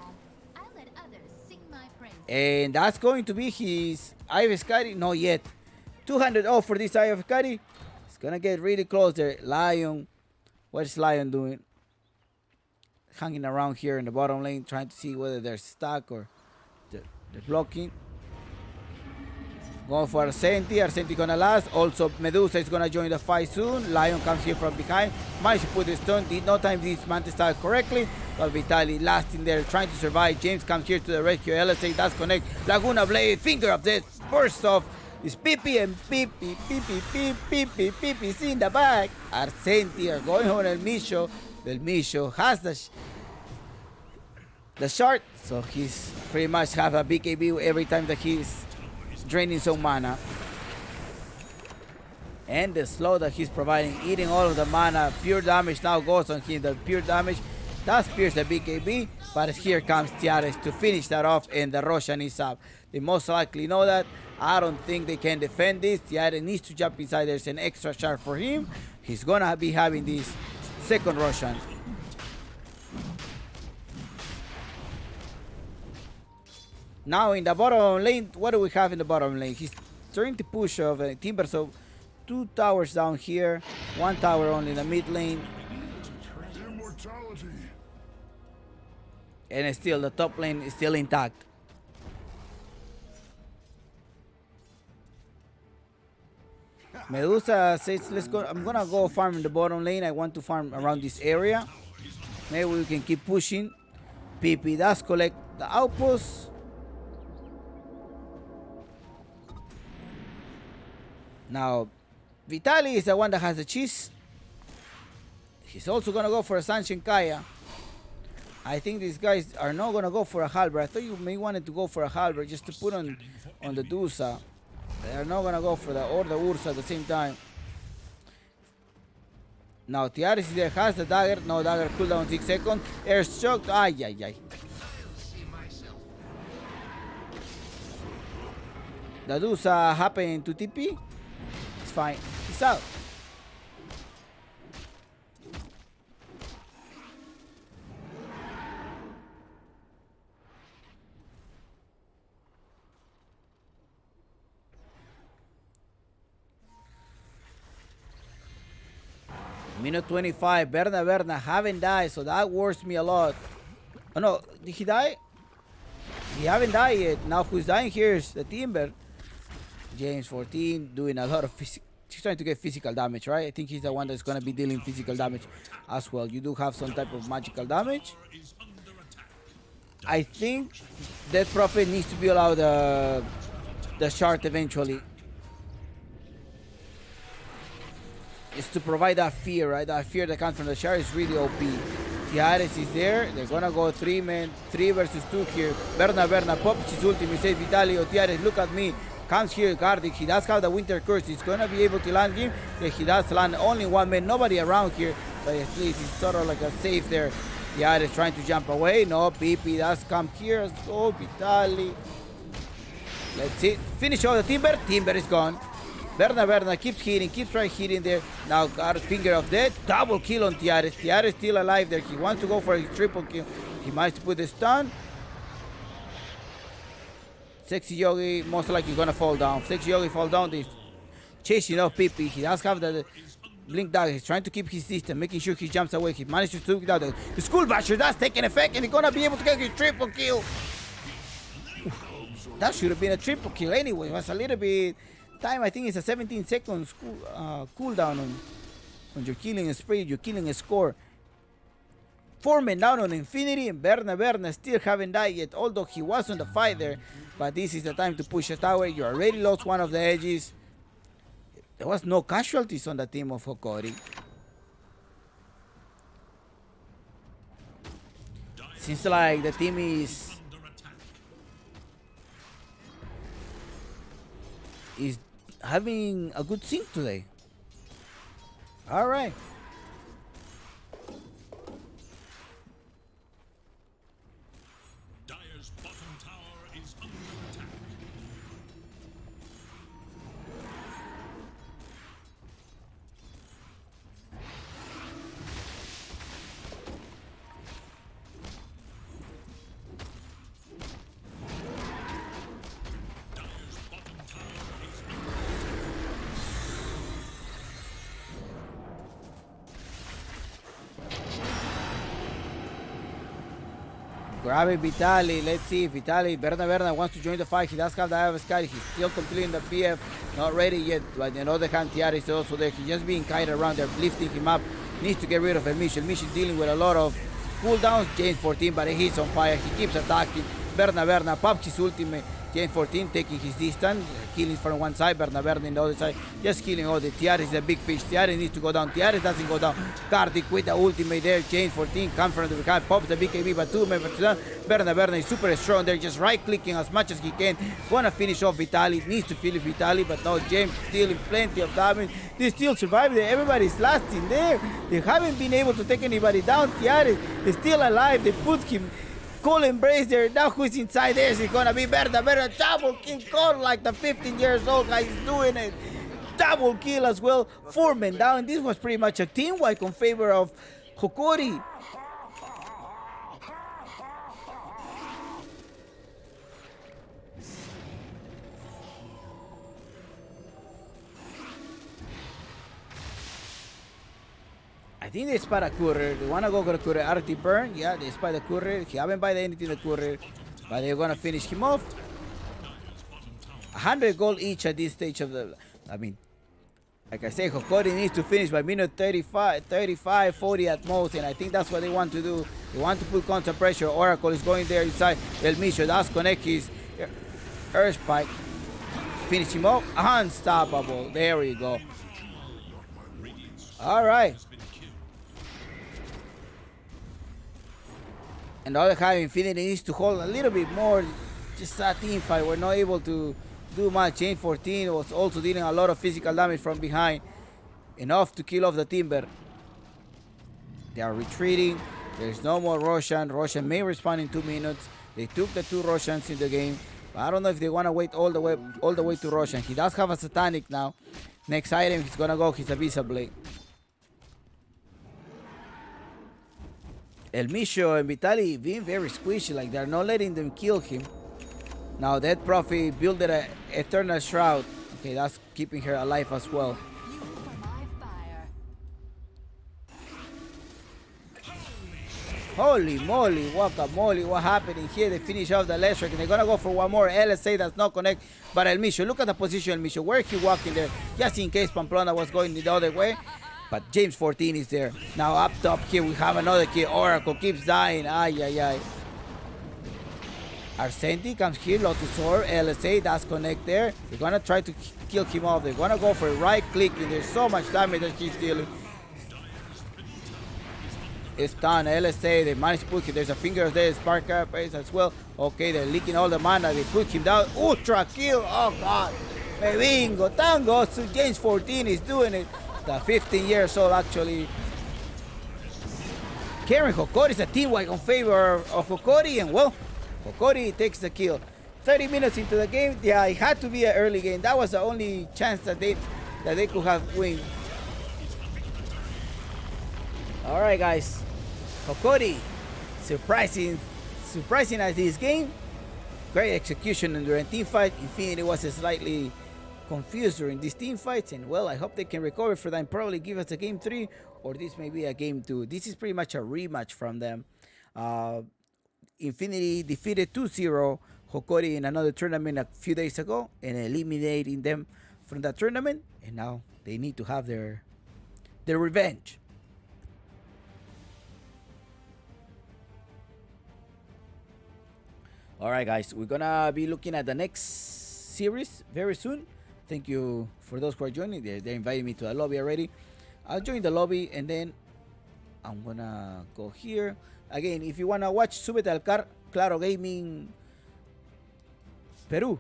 I let others sing my praise. And that's going to be his Eye of Skadi. Not yet. 200 off for this Eye of Skadi. It's gonna get really close there. Lion. What's Lion doing? Hanging around here in the bottom lane, trying to see whether they're stuck or they're blocking. Going for Arsenti. Arsenti gonna last. Also, Medusa is gonna join the fight soon. Lion comes here from behind. Managed to put the stun. Did not time this Mantis style correctly. But Vitali lasting there, trying to survive. James comes here to the rescue. LSA does connect. Laguna Blade. Finger of Death. Burst off. It's Pipi and Pipi. Pipi's in the back. Arsenti are going on El Misho. El Misho has the shard. So he's pretty much have a BKB every time that he's draining some mana. And the slow that he's providing, eating all of the mana. Pure damage now goes on him. The pure damage does pierce the BKB, but here comes Tiares to finish that off, and the Roshan is up. They most likely know that. I don't think they can defend this. Tiares needs to jump inside. There's an extra shard for him. He's gonna be having this second Roshan. Now in the bottom lane, what do we have in the bottom lane? He's trying to push of a Timber, so 2 towers down here, 1 tower only in the mid lane. Immortality. And still the top lane is still intact. Medusa says, let's go. I'm gonna go farm in the bottom lane. I want to farm around this area. Maybe we can keep pushing. PP does collect the outpost. Now, Vitaly is the one that has the cheese. He's also gonna go for a Sanshin Kaya. I think these guys are not gonna go for a halberd. I thought you may wanted to go for a halberd just to put on the Dusa. They are not gonna go for the or the Ursa at the same time. Now Tiares is there, has the dagger. No dagger, cooldown 6 seconds. Air shock. Ay, ay, ay. The Dusa happened to TP. It's fine. He's out. Minute 25, Berna haven't died, so that worries me a lot. Oh no, did he die? He haven't died yet. Now who's dying here is the Timber. James 14 doing a lot of physical. He's trying to get physical damage, right? I think he's the one that's gonna be dealing physical damage as well. You do have some type of magical damage. I think that Prophet needs to be allowed the shard eventually. Is to provide that fear, right? That fear that comes from the shard is really OP. Tiares is there. They're gonna go 3 men, 3 versus 2 here. Berna pops his ultimate, says Vitalio. Tiares, look at me. Comes here, guarding. He does have the Winter Curse. He's gonna be able to land him. Yeah, he does land only 1 man, nobody around here. But at least it's sort of like a safe there. Tiares trying to jump away. No, PP does come here. So Vitali. Let's see. Finish all the Timber. Timber is gone. Berna keeps hitting, keeps trying hitting there. Now got a finger of death. Double kill on Tiares. Tiares still alive there. He wants to go for a triple kill. He might put the stun. Sexy Yogi most likely gonna fall down. Sexy Yogi fall down. He's chasing off PP. He does have the blink dagger. He's trying to keep his distance, making sure he jumps away. He manages to take out the Skull Basher. That's taking effect, and he's gonna be able to get his triple kill. That should have been a triple kill anyway. It was a little bit time. I think it's a 17 seconds cooldown on your killing spree, your killing score. 4 men down on Infinity, and Berna still haven't died yet, although he was on the fight there. But this is the time to push the tower. You already lost one of the edges. There was no casualties on the team of Hokori. Seems like the team is having a good sync today. All right. Dire's bottom tower is under attack. Dire's bottom tower is Grabbing Vitali. Let's see if Vitali, Berna wants to join the fight. He does have the Eye of Sky. He's still completing the PF. Not ready yet. But on the other hand, Tiara is also there. He's just being kited around there, lifting him up. Needs to get rid of Elmish. Elmish is dealing with a lot of cooldowns. James 14, but he's on fire. He keeps attacking. Berna pops his ultimate. James 14 taking his distance, killing from one side, Bernaberne in the other side, just killing all the Tiares is a big fish. Tiares needs to go down. Tiares doesn't go down. Kartik with the ultimate there. James 14 comes from the behind, pops the BKB, but two members down. Bernaberne is super strong there, just right clicking as much as he can. Wanna finish off Vitali, needs to finish Vitali, but no, James still in plenty of damage. They still survive there. Everybody's lasting there. They haven't been able to take anybody down. Tiares is still alive. They put him. Cool embrace there. Now who's inside there? Is it gonna be Berta? Double kill call like the 15 years old guy is doing it. Double kill as well. 4 men down. This was pretty much a team wipe in favor of Hokori. I think they spot a courier. They wanna go for the courier. RT burn. Yeah, they spot the courier. He haven't bought anything the courier, but they're gonna finish him off. 100 gold each at this stage of the. I mean, like I say, Hokori needs to finish by minute 35, 40 at most, and I think that's what they want to do. They want to put constant pressure. Oracle is going there inside. El Misho does connect his Earth Spike. Finish him off. Unstoppable. There we go. All right. And the other half, Infinity needs to hold a little bit more. Just a team fight. We're not able to do much. Chain 14 was also dealing a lot of physical damage from behind. Enough to kill off the Timber. They are retreating. There's no more Roshan. Roshan may respawn in 2 minutes. They took the 2 Roshans in the game. But I don't know if they want to wait all the way to Roshan. He does have a Satanic now. Next item he's gonna go his Abyssal Blade. El Misho and Vitali being very squishy, like they're not letting them kill him. Now that Prophet built an Eternal Shroud. Okay, that's keeping her alive as well. You for my fire. Holy moly, guacamole, what happening here? They finish off the electric and they're gonna go for one more. LSA does not connect, but El Misho, look at the position El Misho. Where he walking there? Just in case Pamplona was going the other way. But James 14 is there. Now up top here we have another kid. Oracle keeps dying. Ay, ay, ay. Arsenti comes here. Lotus Orb. LSA does connect there. They're going to try to kill him off. They're going to go for a right click. And there's so much damage that he's dealing. It's done. LSA. They managed to put him. There's a finger there. Spark up as well. Okay, they're leaking all the mana. They put him down. Ultra kill. Oh, God. Me bingo. Tango. So James 14 is doing it. The 15 years old actually. Karen Hokori is a team wipe in favor of Hokori, and well, Hokori takes the kill. 30 minutes into the game, yeah, it had to be an early game. That was the only chance that they could have win. All right, guys, Hokori surprising at this game. Great execution during team fight. Infinity was slightly confused during these team fights, and well, I hope they can recover for them. Probably give us a game 3, or this may be a game 2. This is pretty much a rematch from them. Infinity defeated 2-0 Hokori in another tournament a few days ago and eliminating them from that tournament, and now they need to have their revenge. All right, guys, we're gonna be looking at the next series very soon. Thank you for those who are joining. They're inviting me to the lobby already. I'll join the lobby and then I'm gonna go here. Again, if you wanna watch, súbete al Claro Gaming Peru.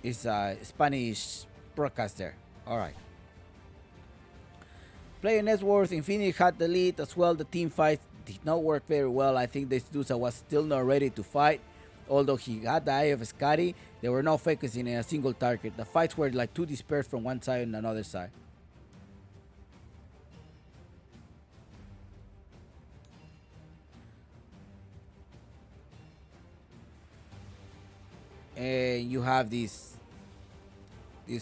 It's a Spanish broadcaster. All right. Player net worth, Infinity had the lead as well. The team fight did not work very well. I think this Dusa was still not ready to fight. Although he had the eye of Scotty, they were not focusing in a single target. The fights were like too dispersed from one side and another side. And you have this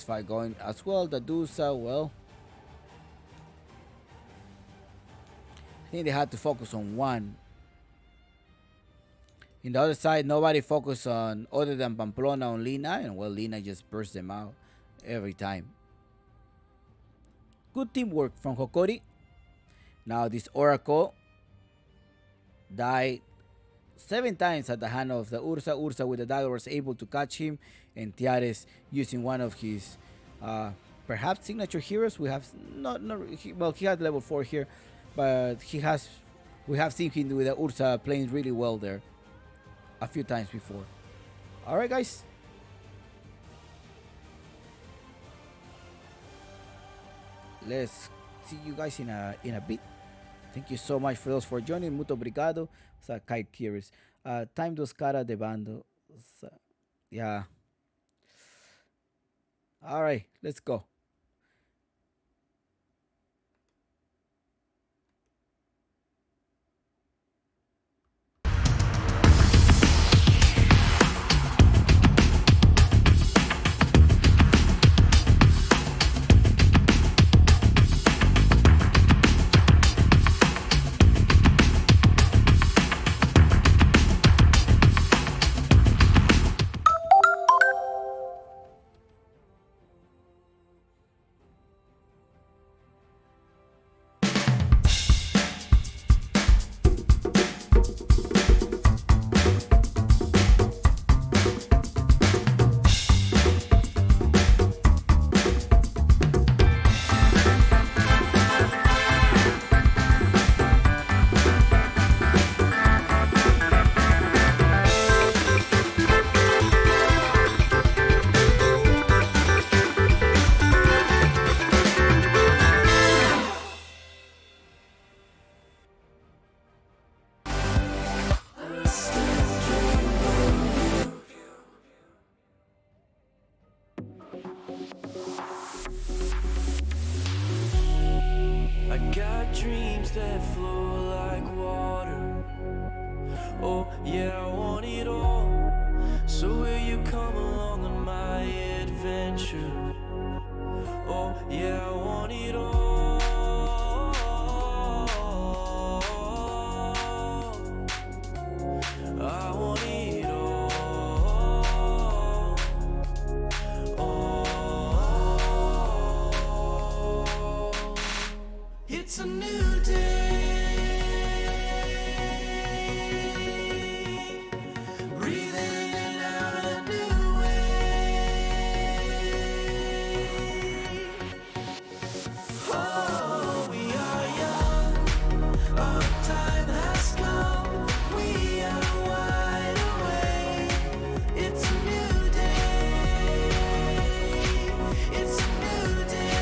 fight going as well. The Dusa, well, I think they had to focus on one. In the other side, nobody focused on other than Pamplona on Lina, and well, Lina just burst them out every time. Good teamwork from Hokori. Now this Oracle died 7 times at the hand of the Ursa. Ursa with the dagger was able to catch him, and Tiares using one of his perhaps signature heroes. We have he had level 4 here, but we have seen him with the Ursa playing really well there a few times before. All right, guys. Let's see you guys in a bit. Thank you so much for those for joining. Muito obrigado. Sa Kai Curious. Time dos cara de bando. Yeah. All right, let's go. I got dreams that flow like water. Oh yeah, I want it all. So will you come along on my adventure? Oh yeah, I want it all. I want it all. It's a new day. Breathing in out a new way. Oh, we are young. Our time has come. We are wide awake. It's a new day. It's a new day.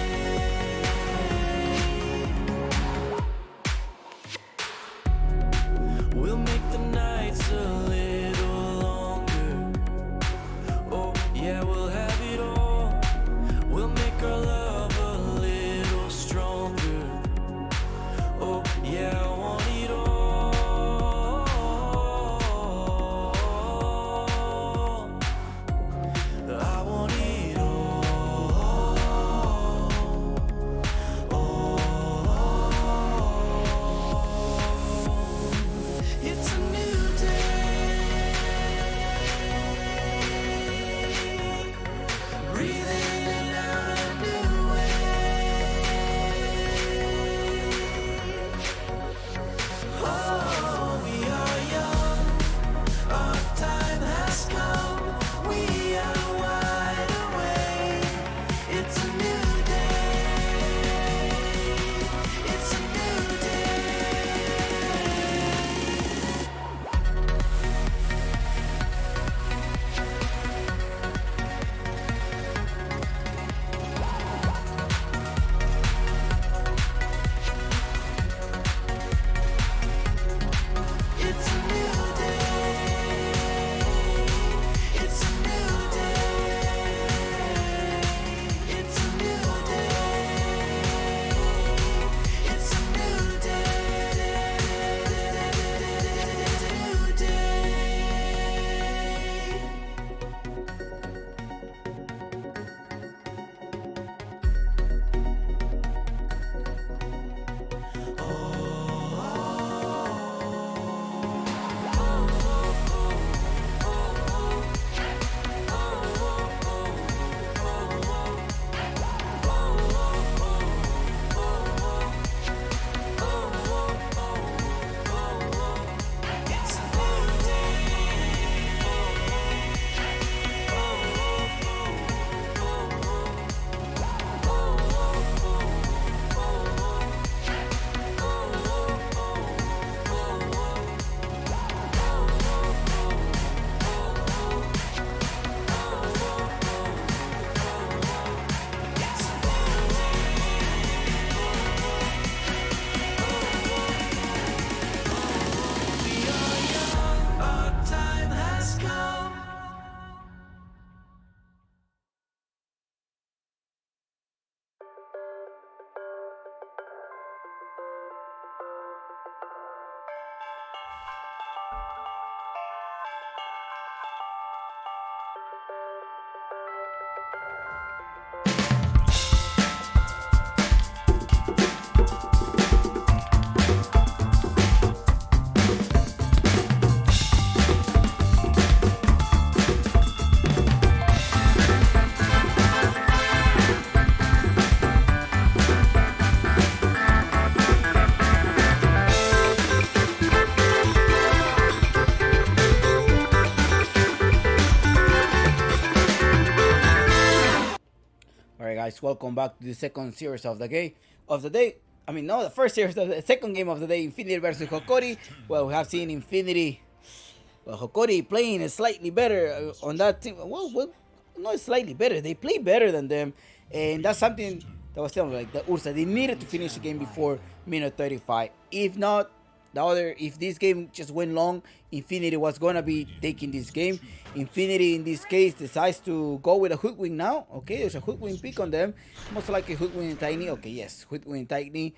guys, welcome back to the second series of the game of the day. I mean, no, the first series of the second game of the day, Infinity versus Hokori. Well, we have seen Infinity, well, Hokori playing slightly better on that team. Well, not slightly better. They play better than them, and that's something that was telling me, like the Ursa. They needed to finish the game before minute 35. If not, if this game just went long, Infinity was gonna be taking this game. Infinity in this case decides to go with a Hoodwink now. Okay, there's a Hoodwink pick on them. Most likely Hoodwink and Tiny. Okay, yes, Hoodwink and Tiny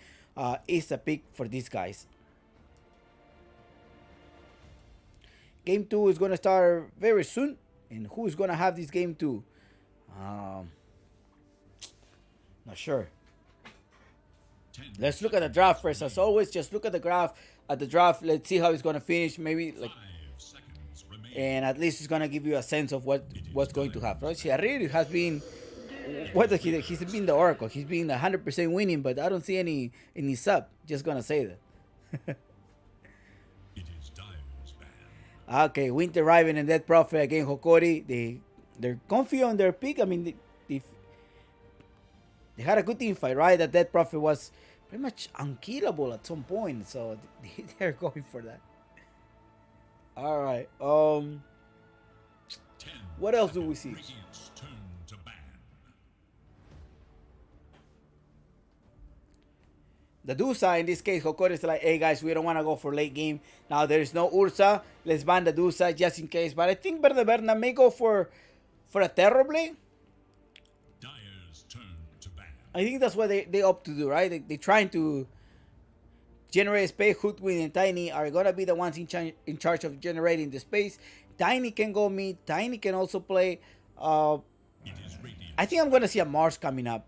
is a pick for these guys. Game 2 is gonna start very soon. And who's gonna have this game 2? Not sure. Let's look at the draft first. As always, just look at the graph at the draft. Let's see how it's gonna finish. Maybe like, 5 seconds remain. and at least it's gonna give you a sense of what's going to happen. Right? Shiariri has been he's been the Oracle. He's been 100% winning, but I don't see any sub. Just gonna say that. It is Dire's ban. Okay, Winter Raven and Dead Prophet against Hokori. They're comfy on their pick. I mean, they had a good team fight, right? That Dead Prophet was pretty much unkillable at some point, so they're going for that. All right. 10 What else do we see? Radiant's turn to ban. The Dusa, in this case, Hokori is like, hey guys, we don't want to go for late game. Now there is no Ursa. Let's ban the Dusa just in case. But I think Verde Berna may go for a Terrorblade. Dire's turn to ban. I think that's what they opt to do, right? They're trying to generate space. Hoodwink and Tiny are going to be the ones in charge of generating the space. Tiny can go mid. Tiny can also play. It is Radiant. I think I'm going to see a Mars coming up.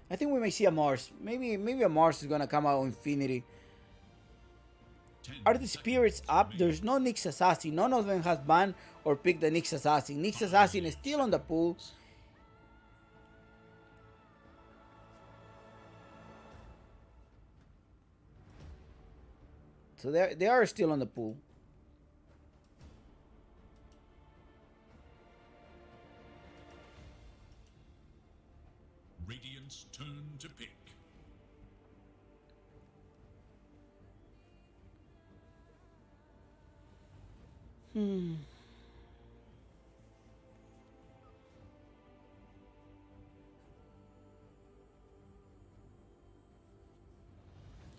I think we may see a Mars. Maybe a Mars is gonna come out of Infinity. 10 Are the spirits up? There's no Nyx Assassin. None of them has banned or picked the Nyx Assassin. Nyx Assassin is still on the pool. So they are still on the pool. Radiant's turn to pick.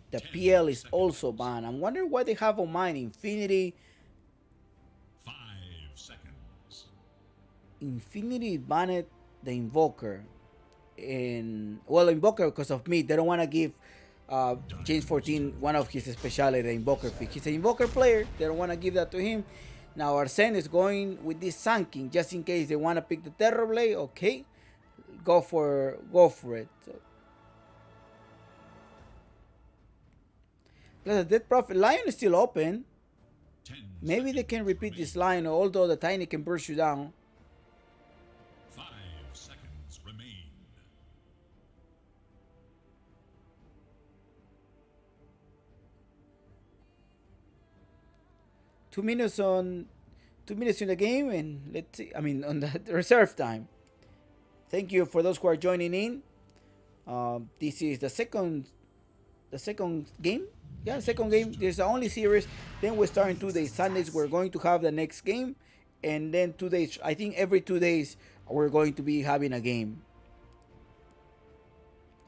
The PL is also banned. I'm wondering what they have on mine. Infinity. 5 seconds. Infinity banned the Invoker. And well, Invoker because of me. They don't want to give James 14 one of his specialty, the Invoker pick. He's an Invoker player. They don't want to give that to him. Now Arsene is going with this Sunking just in case they want to pick the Terrorblade. Okay, go for it. So, plus the Dead Prophet Lion is still open. 10 Maybe they can repeat this line, although the Tiny can burst you down. 5 seconds remain. Two minutes in the game, and let's see. I mean, on the reserve time. Thank you for those who are joining in. This is the second game. Yeah, second game. This is the only series. Then we start in 2 days. Sundays we're going to have the next game, and then 2 days. I think every 2 days we're going to be having a game.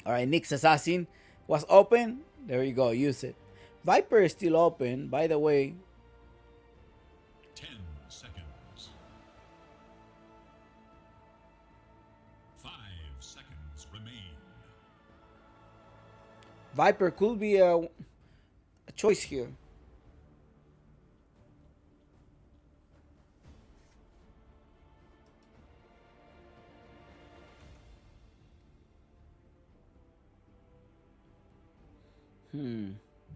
All right, Nyx Assassin was open. There you go. Use it. Viper is still open, by the way. 10 seconds. 5 seconds remain. Viper could be a choice here.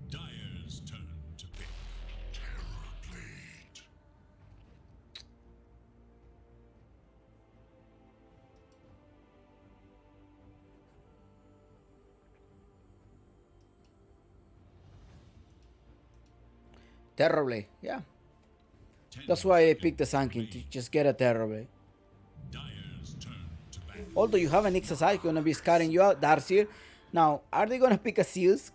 Dire's turn to pick. Terrorblade. Terrible, yeah. 10 That's why I picked the seconds Sunken, to remain. just get a Terrible. Dyer's turn to battle. Although you have an exercise gonna be scarring you out, Darcy. Now, are they gonna pick a Seals?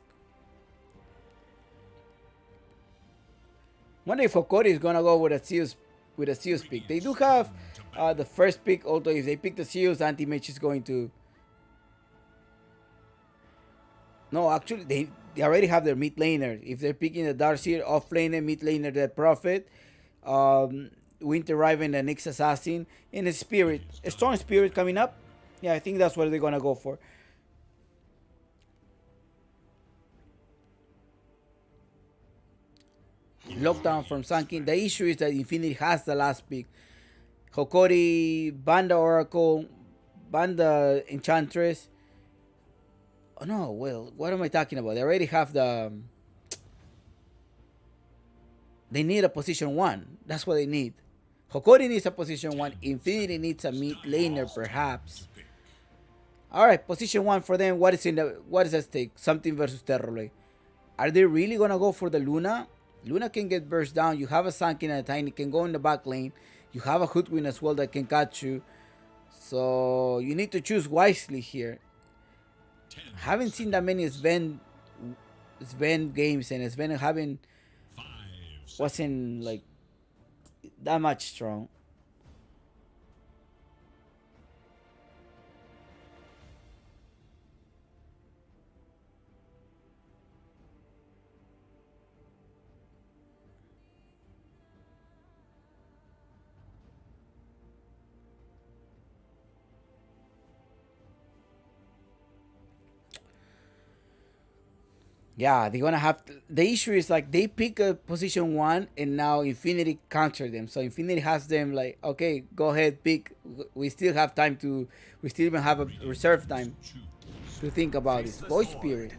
Wonder if Hokori is gonna go with a Seals pick. They do have the first pick, although if they pick the Seals, Anti-Mage is going to. No, actually, they already have their mid laner. If they're picking the Darcy off laner, mid laner, the Prophet, Winter Riven, the Nyx Assassin, and a Spirit, a Storm Spirit coming up. Yeah, I think that's what they're gonna go for. Lockdown from Sunken. The issue is that Infinity has the last pick. Hokori, Banda Oracle, Banda Enchantress. Oh no, well, what am I talking about? They already have the. They need a position 1. That's what they need. Hokori needs a position 1. Infinity needs a mid laner, perhaps. Alright, position 1 for them. What is at stake? Something versus Terrorblade. Are they really gonna go for the Luna? Luna can get burst down. You have a Sunken and a Tiny can go in the back lane. You have a Hoodwin as well that can catch you. So you need to choose wisely here. I haven't seen that many Sven games, and Sven wasn't like that much strong. Yeah, they're gonna have to, the issue is like they pick a position 1 and now Infinity counter them. So Infinity has them like, okay, go ahead, pick. We still have time to. We still even have a reserve time to think about this. Voice Spirit.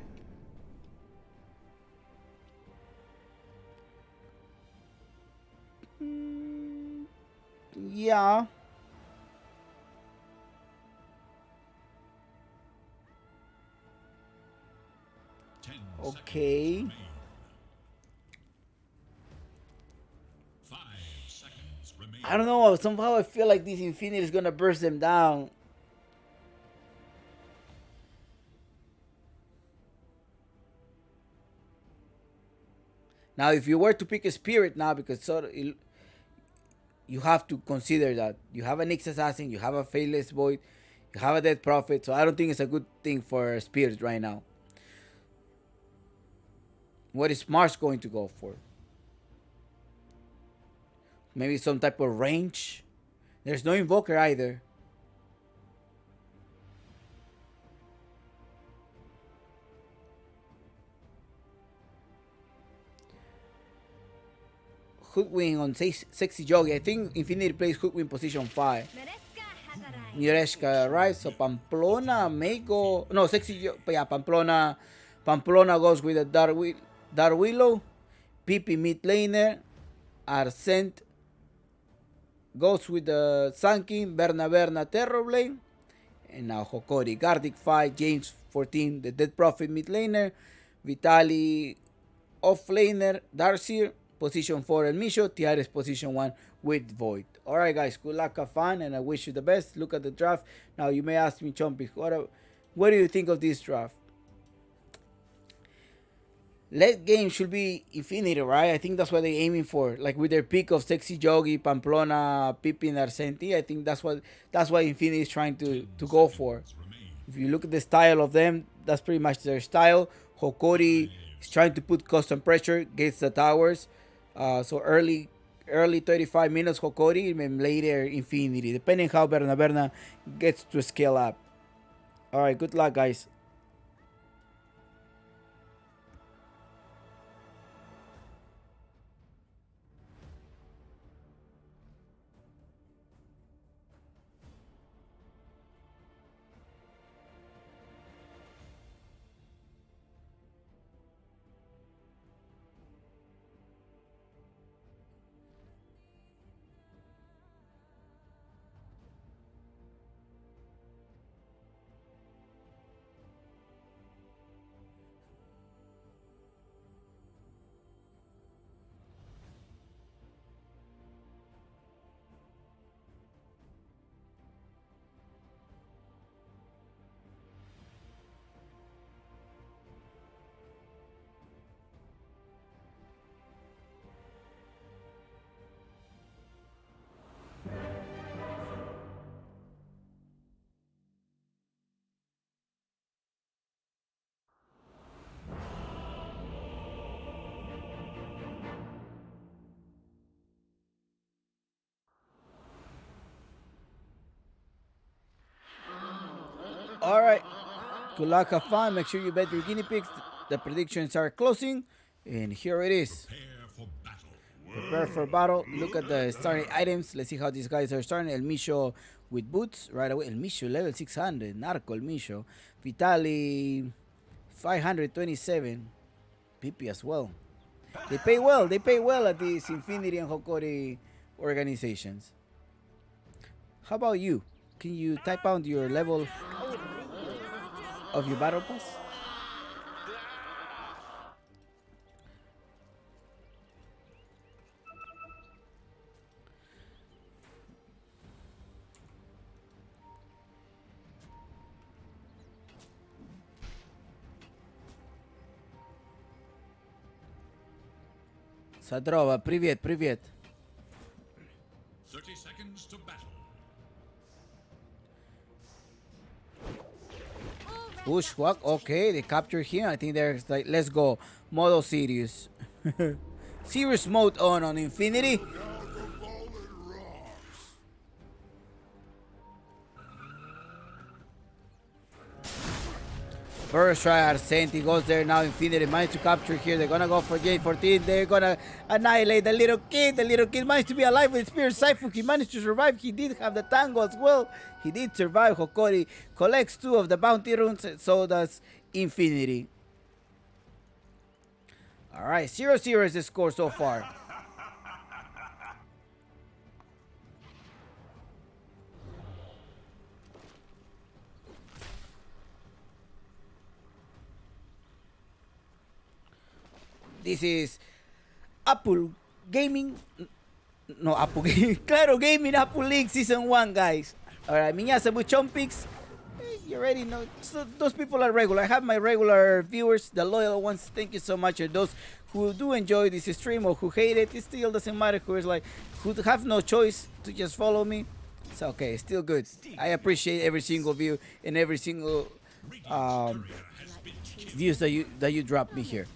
Yeah. Okay. 5 seconds remain. I don't know. Somehow I feel like this Infinity is gonna burst them down. Now, if you were to pick a Spirit now, because you have to consider that you have a Nyx Assassin, you have a Faithless Void, you have a Dead Prophet. So I don't think it's a good thing for Spirit right now. What is Mars going to go for? Maybe some type of range. There's no Invoker either. Hoodwing on Sexy Jogi. I think Infinity plays Hoodwing position 5. Mureshka, right? So Pamplona may go. No, yeah, Pamplona goes with a Darwillow. Pipi mid laner. Arsent goes with the Sunken. Berna Terrorblade. And now Hokori. Gardic 5. James 14. The Dead Prophet mid laner. Vitali off laner. Darcy. Position 4 El Misho. Tiares position 1 with Void. Alright guys, good luck, have fun, and I wish you the best. Look at the draft. Now you may ask me, Chompy, what do you think of this draft? Late game should be Infinity, right? I think that's what they're aiming for. Like with their pick of Sexy Jogi, Pamplona, Pippin, Arsenti. I think that's what Infinity is trying to go for. If you look at the style of them, that's pretty much their style. Hokori is trying to put custom pressure, gets the towers. So early 35 minutes Hokori, and later Infinity, depending how Berna gets to scale up. Alright, good luck guys. All right. Good luck, have fun. Make sure you bet your guinea pigs. The predictions are closing, and here it is. Prepare for battle. Prepare for battle. Look at the starting items. Let's see how these guys are starting. El Misho with boots right away. El Misho level 600. Narco El Misho. Vitali 527. Pipi as well. They pay well. They pay well at these Infinity and Hokori organizations. How about you? Can you type out your level of your battle pass? Sadrova, привет, привет. 30 seconds to battle. Bushwhack, okay, they captured him. I think they're like, let's go. Modo serious. Serious mode on Infinity. First try, Arsenti goes there now. Infinity managed to capture here. They're gonna go for J14. They're gonna annihilate the little kid. The little kid managed to be alive with Spear Saifu. He managed to survive. He did have the tango as well. He did survive. Hokori collects 2 of the bounty runes. So does Infinity. Alright, 0-0 is the score so far. This is Apu Gaming. No, Apu Gaming. Claro Gaming, Apu League Season 1, guys. Alright, Miñasa Buchon picks. You already know. So those people are regular. I have my regular viewers, the loyal ones. Thank you so much. And those who do enjoy this stream or who hate it, it still doesn't matter. Who is like, who have no choice to just follow me. It's okay. It's still good. I appreciate every single view and every single views that you drop me here.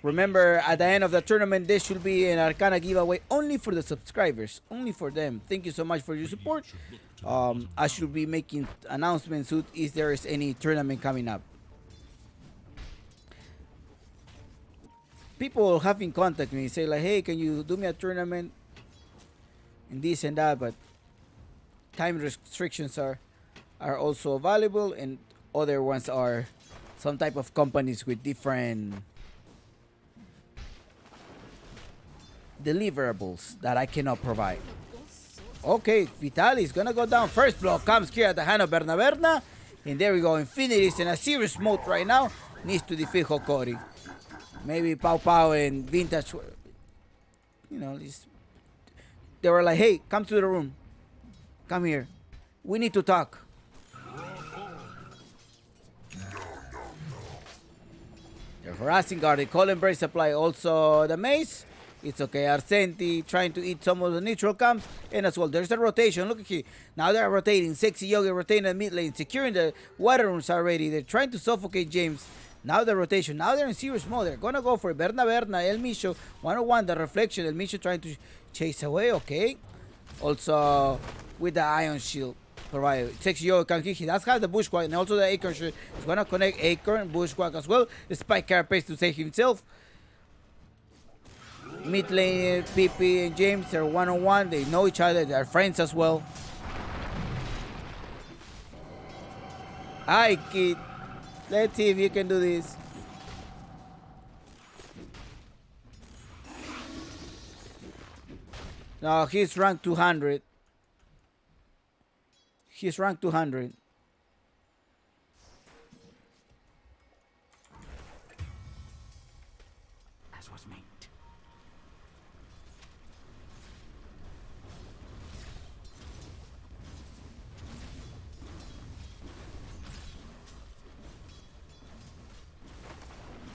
Remember, at the end of the tournament, there should be an Arcana giveaway only for the subscribers, only for them. Thank you so much for your support. I should be making announcements soon if there is any tournament coming up. People have been contacting me, say like, hey, can you do me a tournament? And this and that, but time restrictions are also valuable, and other ones are some type of companies with different deliverables that I cannot provide. Okay, Vitali is gonna go down. First blow comes here at the hand of Berna. And there we go. Infinity is in a serious mode right now. Needs to defeat Hokori. Maybe Pau Pau and Vintage, you know, they were like, hey, come to the room. Come here. We need to talk. They're harassing guard. They call embrace supply. Also the mace. It's okay. Arsenti trying to eat some of the neutral camps. And as well, there's a rotation. Look at here. Now they're rotating. Sexy Yogi rotating the mid lane. Securing the water rooms already. They're trying to suffocate James. Now the rotation. Now they're in serious mode. They're going to go for it. Berna, El Misho. 101. The reflection. El Misho trying to chase away. Okay. Also with the ion shield provided. Sexy Yogi can kick. He does have the Bushwhack. And also the Acorn shield. He's going to connect Acorn, Bushwhack as well. The Spike Carapace to save himself. Mid lane, PP and James, they're 1-on-1. They know each other. They're friends as well. Hi, kid. Let's see if you can do this. No, he's ranked 200. He's ranked 200. As was meant.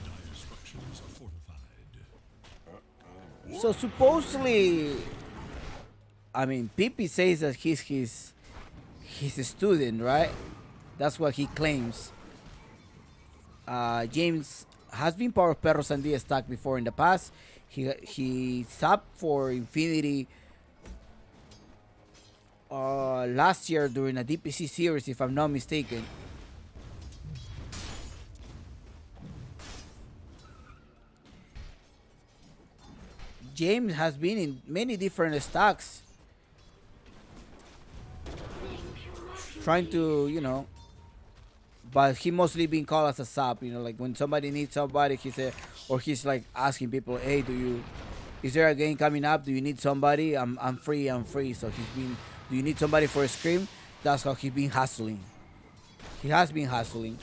Dire structures are fortified. So supposedly, I mean, Pippi says that he's a student, right? That's what he claims. James has been part of Perro Sandia stack before in the past. He subbed for Infinity last year during a DPC series, if I'm not mistaken. James has been in many different stacks, trying to, but he mostly been called as a sub. Like when somebody needs somebody, he said, or he's like asking people, "Hey, is there a game coming up? Do you need somebody? I'm free. So he's been. Do you need somebody for a scrim? That's how he's been hustling. He has been hustling.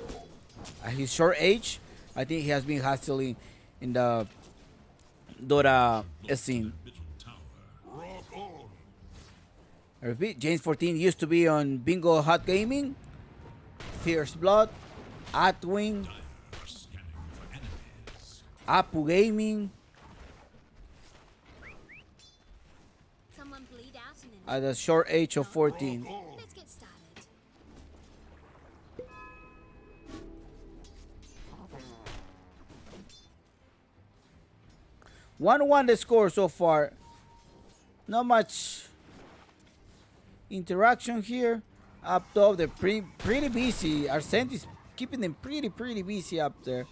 At his short age, I think he has been hustling in the Dota scene. Middle tower. Rock on. I repeat, James 14 used to be on Bingo Hot Gaming, Fierce Blood, Atwing, Dire scanning for enemies. Apu Gaming, Someone bleed out and at the short age of 14. let's get started. 1-1 the score so far. Not much interaction here. Up top, they're pretty busy. Arsent is keeping them pretty busy up there.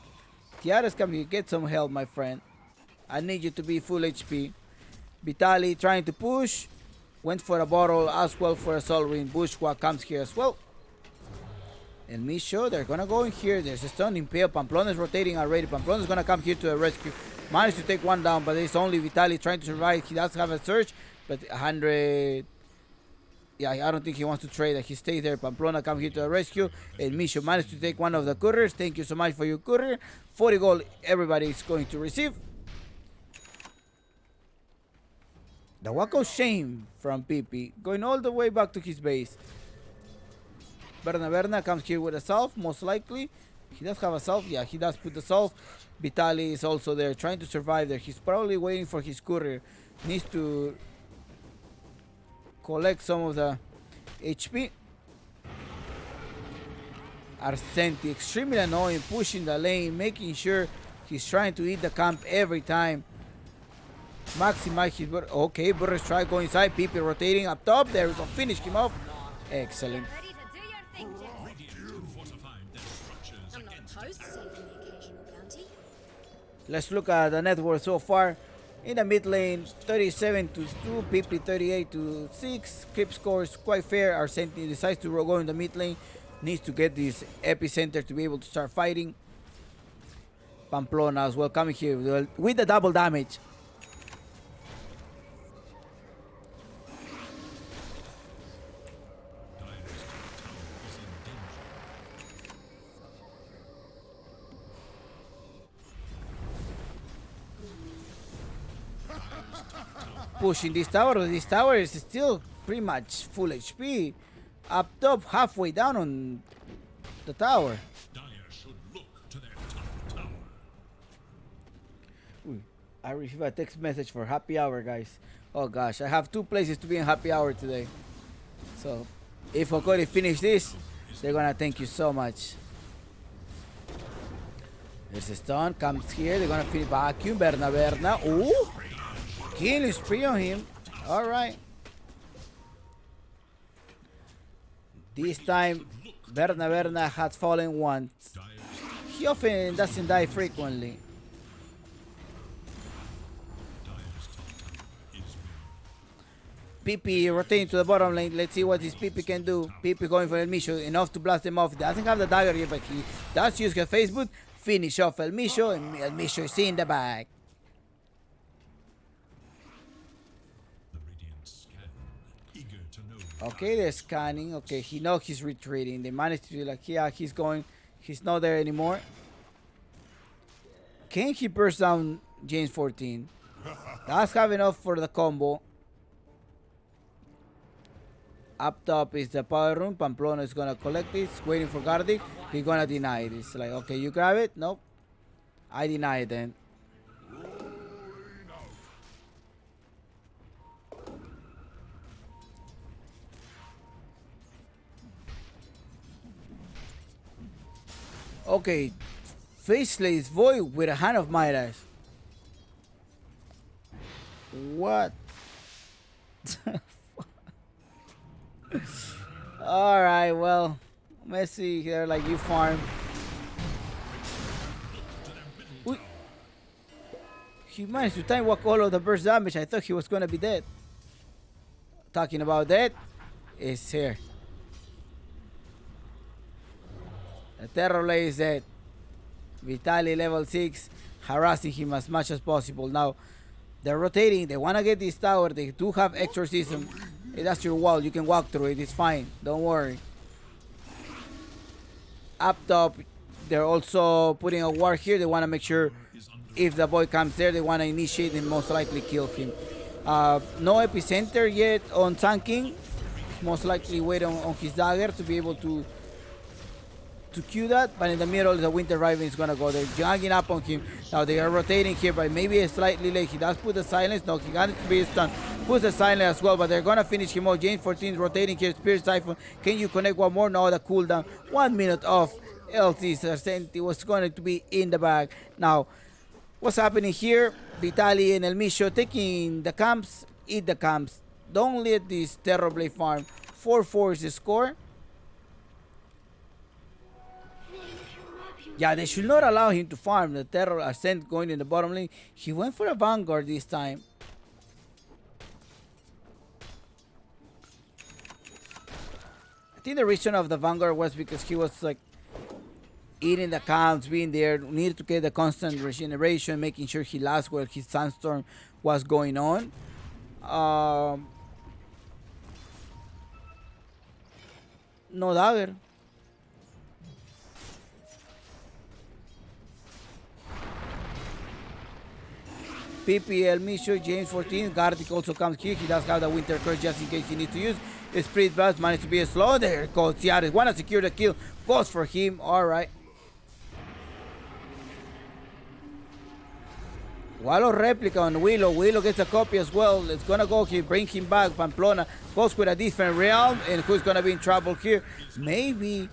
Tiara's coming. Get some help, my friend. I need you to be full HP. Vitali trying to push. Went for a bottle as well for a Soul Ring. Bushwa comes here as well. And Misho, they're gonna go in here. There's a stun impale. Pamplona is rotating already. Pamplona is gonna come here to the rescue. Managed to take one down, but it's only Vitali trying to survive. He does have a surge, but 100. Yeah, I don't think he wants to trade. He stays there. Pamplona come here to the rescue. And Misho managed to take one of the couriers. Thank you so much for your courier. 40 gold everybody is going to receive. The walk of shame from Pipi. Going all the way back to his base. Berna comes here with a self, most likely. He does have a self. Yeah, he does put the self. Vitali is also there trying to survive there. He's probably waiting for his courier. Needs to collect some of the HP. Arsenti, extremely annoying, pushing the lane, making sure he's trying to eat the camp every time. Maximize his... Okay, Burris try go inside. Pipi rotating up top. There we go. Finish him off. Excellent. Ready to do your thing, Jess. Radiant fortified their structures I'm not against opposed to saving the occasional bounty. Let's look at the net worth so far. In the mid lane, 37 to 2, Pipi 38 to 6. Creep score is quite fair. Arsenti decides to go in the mid lane. Needs to get this epicenter to be able to start fighting. Pamplona as well coming here with the double damage. Pushing this tower, but this tower is still pretty much full HP. Up top, halfway down on the tower. Dire should look to their top tower. Ooh, I received a text message for happy hour, guys. Oh gosh, I have 2 places to be in happy hour today. So, if Hokori finish this, they're gonna thank you so much. There's a stun, comes here, they're gonna finish vacuum, Berna. Ooh! Killing spree on him. Alright. This time, Berna has fallen once. Dire's He often doesn't die frequently. top tower is Pipi rotating to the bottom lane. Let's see what this Pipi can do. Pipi going for El Misho. Enough to blast him off. Doesn't have the dagger yet, but he does use her Facebook. Finish off El Misho. And El Misho is in the back. the Radiant scan, eager to know. Okay, they're scanning. Okay, he knows he's retreating. They managed to be like, yeah, he's going. He's not there anymore. Can he burst down James 14? That's have enough for the combo. Up top is the power room. Pamplona is gonna collect this. Waiting for Gardic. He's gonna deny it. It's like, okay, you grab it. Nope. I deny it then. Okay. Faceless Void with a hand of Midas. What? All right, well, let's see here. Like you farm. Uy. He managed to time walk all of the burst damage. I thought he was gonna be dead. Talking about that, is here. The Terror Blade is dead. Vitali level 6, harassing him as much as possible. Now, they're rotating. They want to get this tower. They do have exorcism. Hey, that's your wall. You can walk through it. It's fine. Don't worry. Up top, they're also putting a ward here. They want to make sure if the boy comes there, they want to initiate and most likely kill him. No epicenter yet on Sun King. Most likely wait on his dagger to be able to cue that, but in the middle the Winter Raven is gonna go. They're ganging up on him. Now they are rotating here, but maybe slightly late. He does put the silence. No, he got it to be stunned. Puts the silence as well, but they're gonna finish him off. James 14 rotating here. Spirit Siphon. Can you connect one more? No, the cooldown. 1 minute off. LT Sarcenti was going to be in the bag. Now, what's happening here? Vitali and El Misho taking the camps. Eat the camps. Don't let this Terrorblade farm. 4-4 is the score. Yeah, they should not allow him to farm. The Terror Ascent going in the bottom lane. He went for a Vanguard this time. I think the reason of the Vanguard was because he was like eating the camps, being there, needed to get the constant regeneration, making sure he lasts while his Sandstorm was going on. No dagger. PPL Misho, James 14, Gardic also comes here. He does have the Winter Curse just in case he needs to use. Spirit Blast managed to be slow. There goes Ciares. Wanna secure the kill. Goes for him. Alright. Wallow replica on Willow. Willow gets a copy as well. It's gonna go here, bring him back. Pamplona goes with a different realm. And who's gonna be in trouble here? Maybe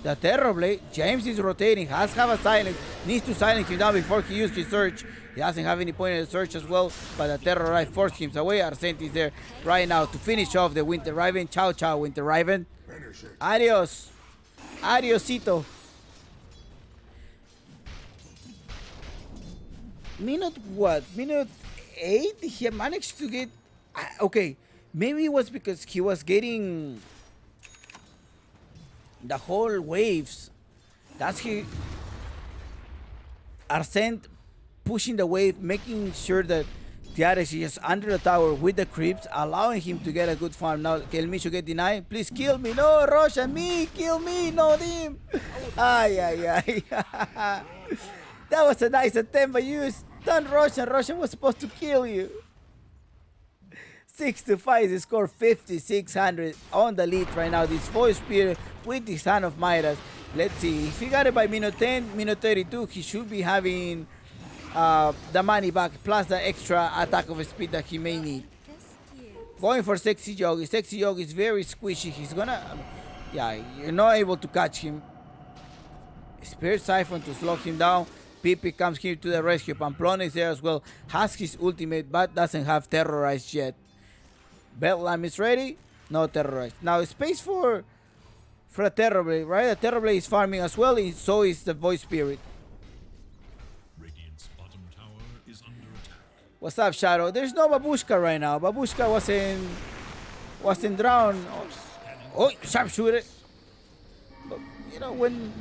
the Terrorblade. James is rotating, has to have a silence. Needs to silence him down before he uses his search. He doesn't have any point in the search as well, but the Terrorite forced him away. Arsent is there right now to finish off the Winter Raven. Ciao, ciao, Winter Raven. Adios. Adiosito. Minute what? Minute 8? He managed to get... Okay, maybe it was because he was getting the whole waves. That's he... Arsent pushing the wave, making sure that Ciares is under the tower with the creeps, allowing him to get a good farm. Now, can Misho get denied? Please kill me. No, Roshan, me. Kill me, not him. Ay, ay, ay. That was a nice attempt, but you stunned Roshan. Roshan was supposed to kill you. 6-5, the score 5,600 on the lead right now. This Voice Spear with the Son of Midas. Let's see. If he got it by minute 10, minute 32, he should be having the money back plus the extra attack of speed that he may need. Going for Sexy Yogi. Sexy Yogi is very squishy. He's gonna... Yeah, you're not able to catch him. Spirit Siphon to slow him down. Pipi comes here to the rescue. Pamplona is there as well. Has his ultimate but doesn't have Terrorized yet. Bedlam is ready. No Terrorized. Now space for a Terrorblade, right? The Terrorblade is farming as well. So is the Voice Spirit. Radiant's bottom tower is under attack. What's up, Shadow? There's no Babushka right now. Babushka wasn't drowned. Oh, sharpshooter. But, you know, when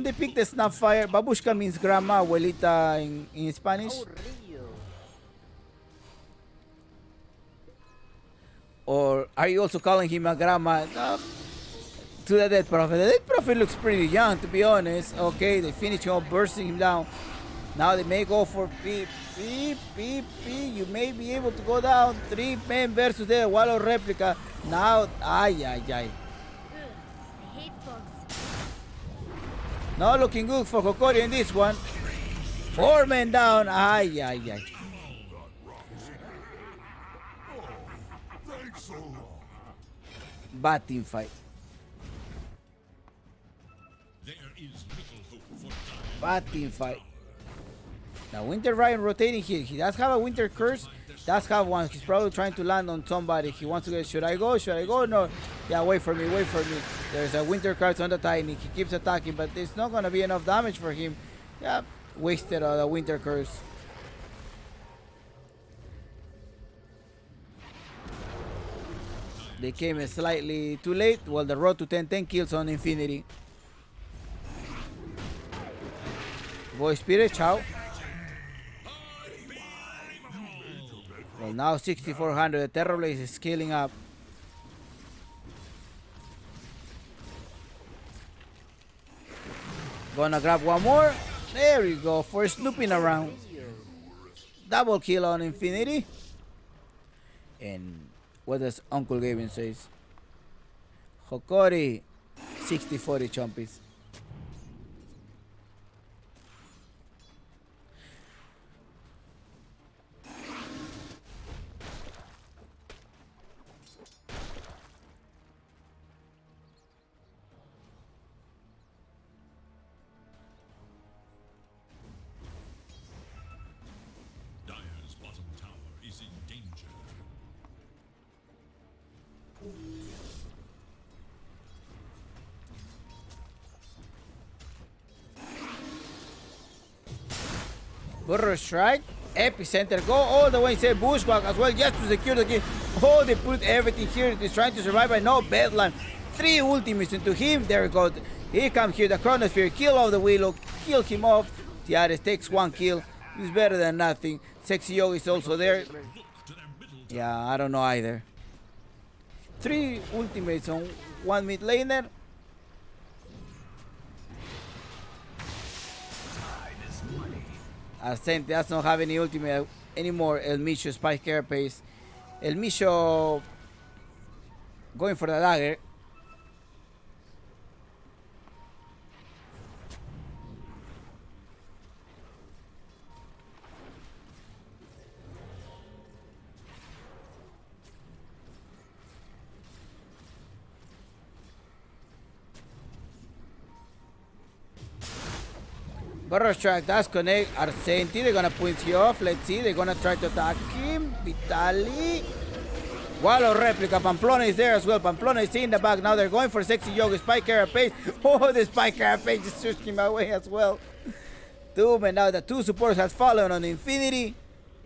they pick the Snapfire, Babushka means grandma, abuelita in Spanish. Or are you also calling him a grandma? To the Dead Prophet. The Dead Prophet looks pretty young, to be honest. Okay, they finish him off, bursting him down. Now they may go for P. You may be able to go down. 3 men versus the Wallow replica. Now, ay. I hate bugs. Not looking good for Hokori in this one. 4 men down. Ay. Bad team fight. There is little hope for Dire. Bad team fight. Now Winter Ryan rotating here. He does have a Winter Curse. Does have one. He's probably trying to land on somebody. He wants to get. Should I go? Should I go? No. Yeah, wait for me. Wait for me. There's a winter card on the tiny. He keeps attacking, but it's not gonna be enough damage for him. Yeah, wasted the winter curse. They came slightly too late. Well, the road to 10 kills on Infinity. Voice Spirit, ciao. Well, now 6400. The Terror Blaze is scaling up. Gonna grab one more. There we go. For snooping around. Double kill on Infinity. And what does Uncle Gavin says? Hokori 60-40 chompies. Dire's bottom tower is in danger. Burrow strike. Epicenter. Go all the way inside Bushwhack as well just to secure the kill. Oh, they put everything here. He's trying to survive by no bedlam. 3 ultimates into him. There we go. Here comes here the Chronosphere. Kill off the Willow. Kill him off. Tiares takes 1 kill. He's better than nothing. Sexy Yogi is also there. Look to their middle tower. Yeah, I don't know either. 3 ultimates on 1 mid laner. Ascent does not have any ultimate anymore. El Micho Spike Carapace. El Micho going for the dagger. Burrow strike does connect. Arsenti, they're gonna point you off. Let's see, they're gonna try to attack him. Vitali. Wallow replica. Pamplona is there as well. Pamplona is in the back. Now they're going for Sexy Yogi. Spike Carapace. Oh, the Spike Carapace just pushed him away as well. Doom, and now the 2 supports has fallen on Infinity.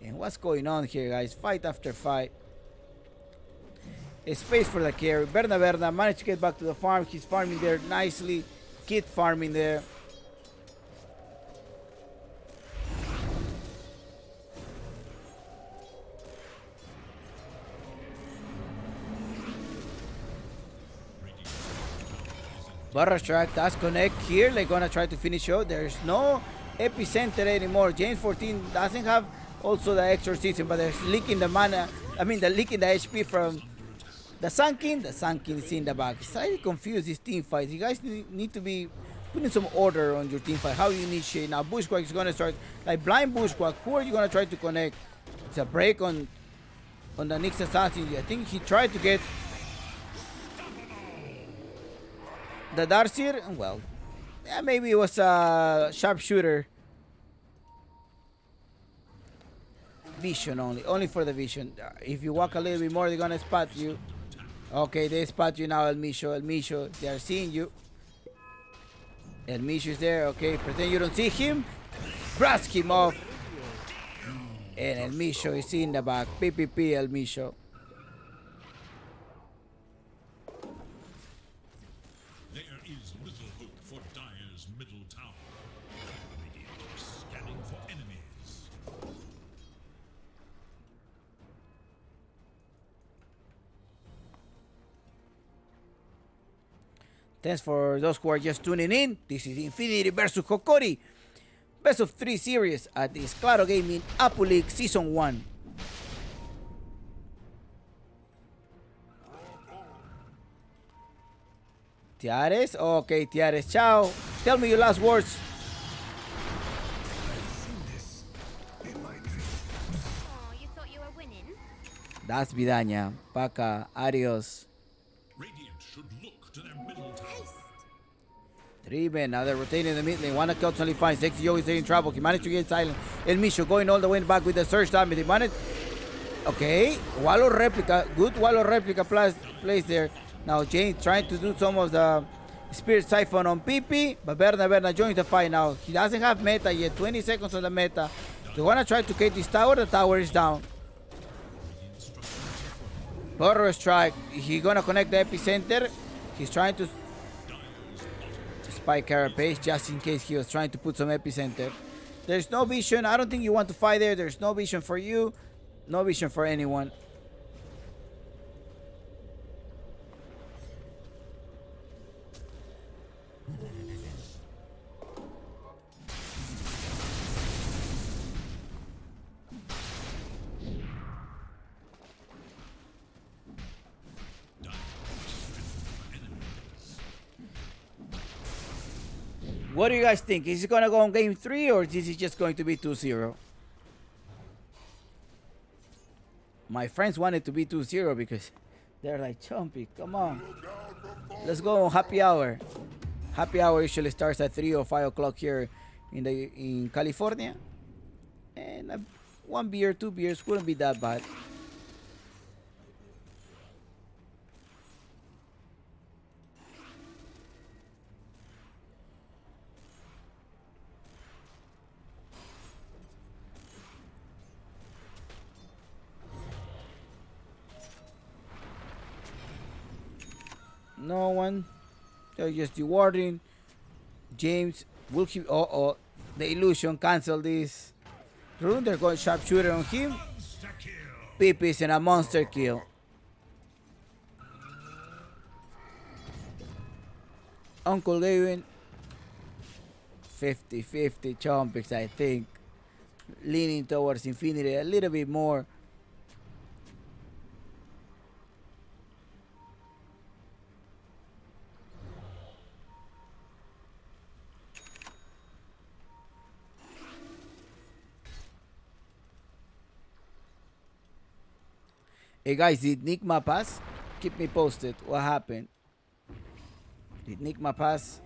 And what's going on here, guys? Fight after fight. A space for the carry. Berna managed to get back to the farm. He's farming there nicely. Kid farming there. Burrow strike does connect here. They're gonna try to finish out. There's no epicenter anymore. James 14 doesn't have also the exorcism, but there's leaking the mana. I mean, the leaking the HP from the Sunken. The Sunken is in the back. Slightly confused this team fight. You guys need to be putting some order on your team fight. How you initiate now? Bushquack is gonna start like blind Bushquack. Who are you gonna try to connect? It's a break on the Nyx assassin. I think he tried to get the Darcyr. Well, yeah, maybe it was a sharpshooter. Vision only for the vision. If you walk a little bit more, they're gonna spot you. Okay, they spot you now, El Micho, they are seeing you. El Micho is there. Okay, pretend you don't see him. Brush him off. And El Micho is in the back. PPP El Micho. There is little hope for Dire's middle tower. Radiant scanning for enemies. Thanks for those who are just tuning in. This is Infinity versus Hokori. Best of 3 series at this Claro Gaming Apu League Season 1. Tiares? Okay, Tiares, ciao. Tell me your last words. Oh, you thought you were winning? Das Vidaña. Paca. Adios. Radiant should look to their middle tower. 3 men. Now they're rotating the mid lane. 1 account only fine. Sexy Yogi is in trouble. He managed to get silent. El Micho going all the way back with the surge damage. He managed Okay, Wallow replica, good Wallow replica place there. Now James trying to do some of the Spirit Siphon on PP, but Berna joins the fight now. He doesn't have meta yet, 20 seconds on the meta. They wanna try to get this tower, the tower is down. Burrow strike, he gonna connect the epicenter. He's trying to spike Carapace just in case he was trying to put some epicenter. There's no vision, I don't think you want to fight there. There's no vision for you, no vision for anyone. What do you guys think? Is it gonna go on game 3 or is it just going to be 2-0? My friends wanted to be 2-0 because they're like, Chompy, come on. Let's go on happy hour. Happy hour usually starts at 3 or 5 o'clock here in California. And 1 beer, 2 beers wouldn't be that bad. No one. They're just rewarding. James will keep. Oh, the illusion. Cancel this. Rune, they're going sharpshooter on him. Pepe's in a monster kill. Uncle Gavin. 50-50 Chompix, I think. Leaning towards Infinity a little bit more. Hey guys, did Nigma pass? Keep me posted. What happened? Did Nigma pass?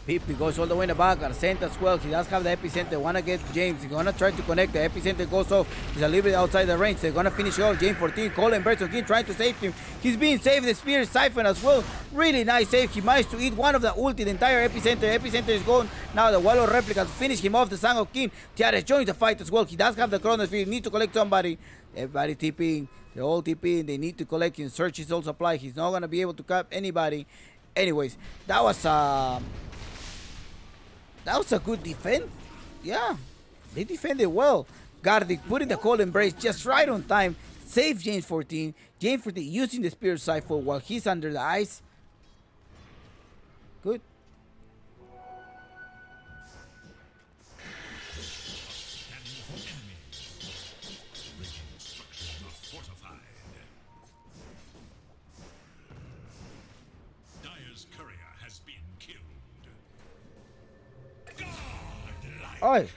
Pipi goes all the way in the back. Arsent as well. He does have the epicenter. Wanna get James. He's gonna try to connect. The epicenter goes off. He's a little bit outside the range. They're gonna finish off. James 14. Colin Bertson King trying to save him. He's being saved. The Spirit Siphon as well. Really nice save. He managed to eat one of the ulti. The entire epicenter. Epicenter is gone. Now the Wallow replica to finish him off. The Sang of King. Tiares joins the fight as well. He does have the chronosphere. Need to collect somebody. Everybody TPing. They're all TPing. They need to collect him. Search his old supply. He's not gonna be able to cap anybody. Anyways, that was a good defense. Yeah, they defended well. Gardic putting the cold embrace just right on time. Save James 14. James 14 using the Spirit Siphon while he's under the ice. Good. Dire's courier has been killed. Oi.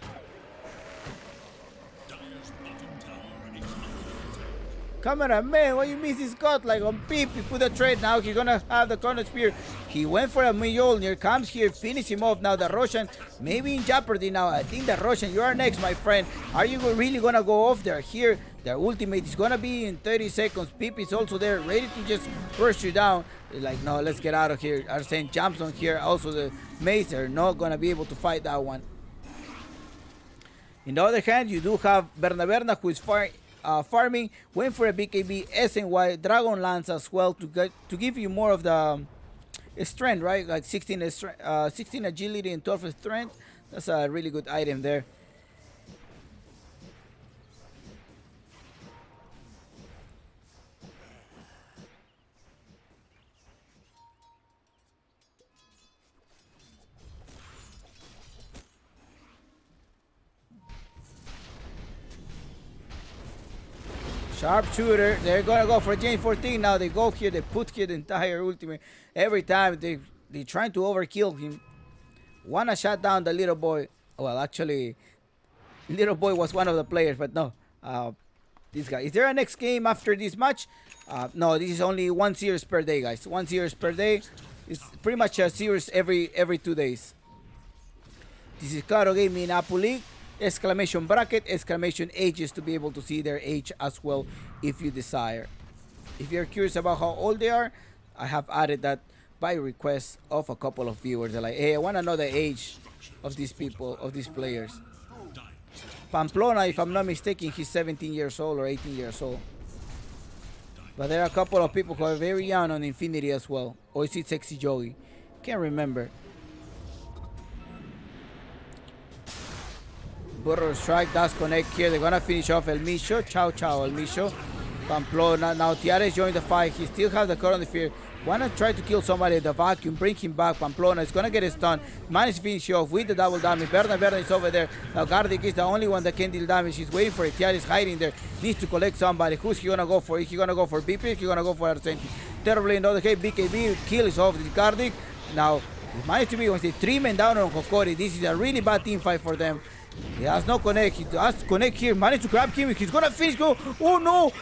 Dire's bottom tower is under attack. Cameraman, what you miss his cut like on Pip? He put a trade now. He's gonna have the corner spear. He went for a Mjolnir. Comes here, finish him off. Now the Russian maybe in jeopardy now. I think the Russian, you are next, my friend. Are you really gonna go off there? Here, their ultimate is gonna be in 30 seconds. Pip is also there, ready to just rush you down. They're like, no, let's get out of here. Arsene jumps on here. Also the mace are not gonna be able to fight that one. In the other hand, you do have Berna who is farming, went for a BKB, SNY, Dragon Lance as well to give you more of the strength, right? Like 16 agility and 12 strength. That's a really good item there. Sharpshooter, they're gonna go for James 14 now. They go here, they put here the entire ultimate. Every time they trying to overkill him. Wanna shut down the little boy. Well, actually, little boy was one of the players, but no. This guy. Is there a next game after this match? No, this is only 1 series per day, guys. 1 series per day. It's pretty much a series every 2 days. This is Claro Gaming Apu League. Exclamation bracket, exclamation ages to be able to see their age as well if you desire. If you're curious about how old they are, I have added that by request of a couple of viewers. They're like, hey, I want to know the age of these people, of these players. Pamplona, if I'm not mistaken, he's 17 years old or 18 years old. But there are a couple of people who are very young on Infinity as well. Or is it Sexy Joey? Can't remember. Burrow strike does connect here. They're gonna finish off El Micho. Ciao, ciao, El Micho. Pamplona. Now Tiares joined the fight. He still has the current fear. Wanna try to kill somebody in the vacuum, bring him back. Pamplona is gonna get a stun. Managed to finish off with the double damage. Berna is over there. Now Gardic is the only one that can deal damage. He's waiting for it. Tiares hiding there. Needs to collect somebody. Who's he gonna go for? Is he gonna go for BP? Is he gonna go for Arsenti? Terribly in the other case, BKB kill is off the Gardic. Now it managed to be only 3 men down on Hokori. This is a really bad team fight for them. He has no connect. He has to connect here. Managed to grab him. He's gonna finish. Go. Oh no!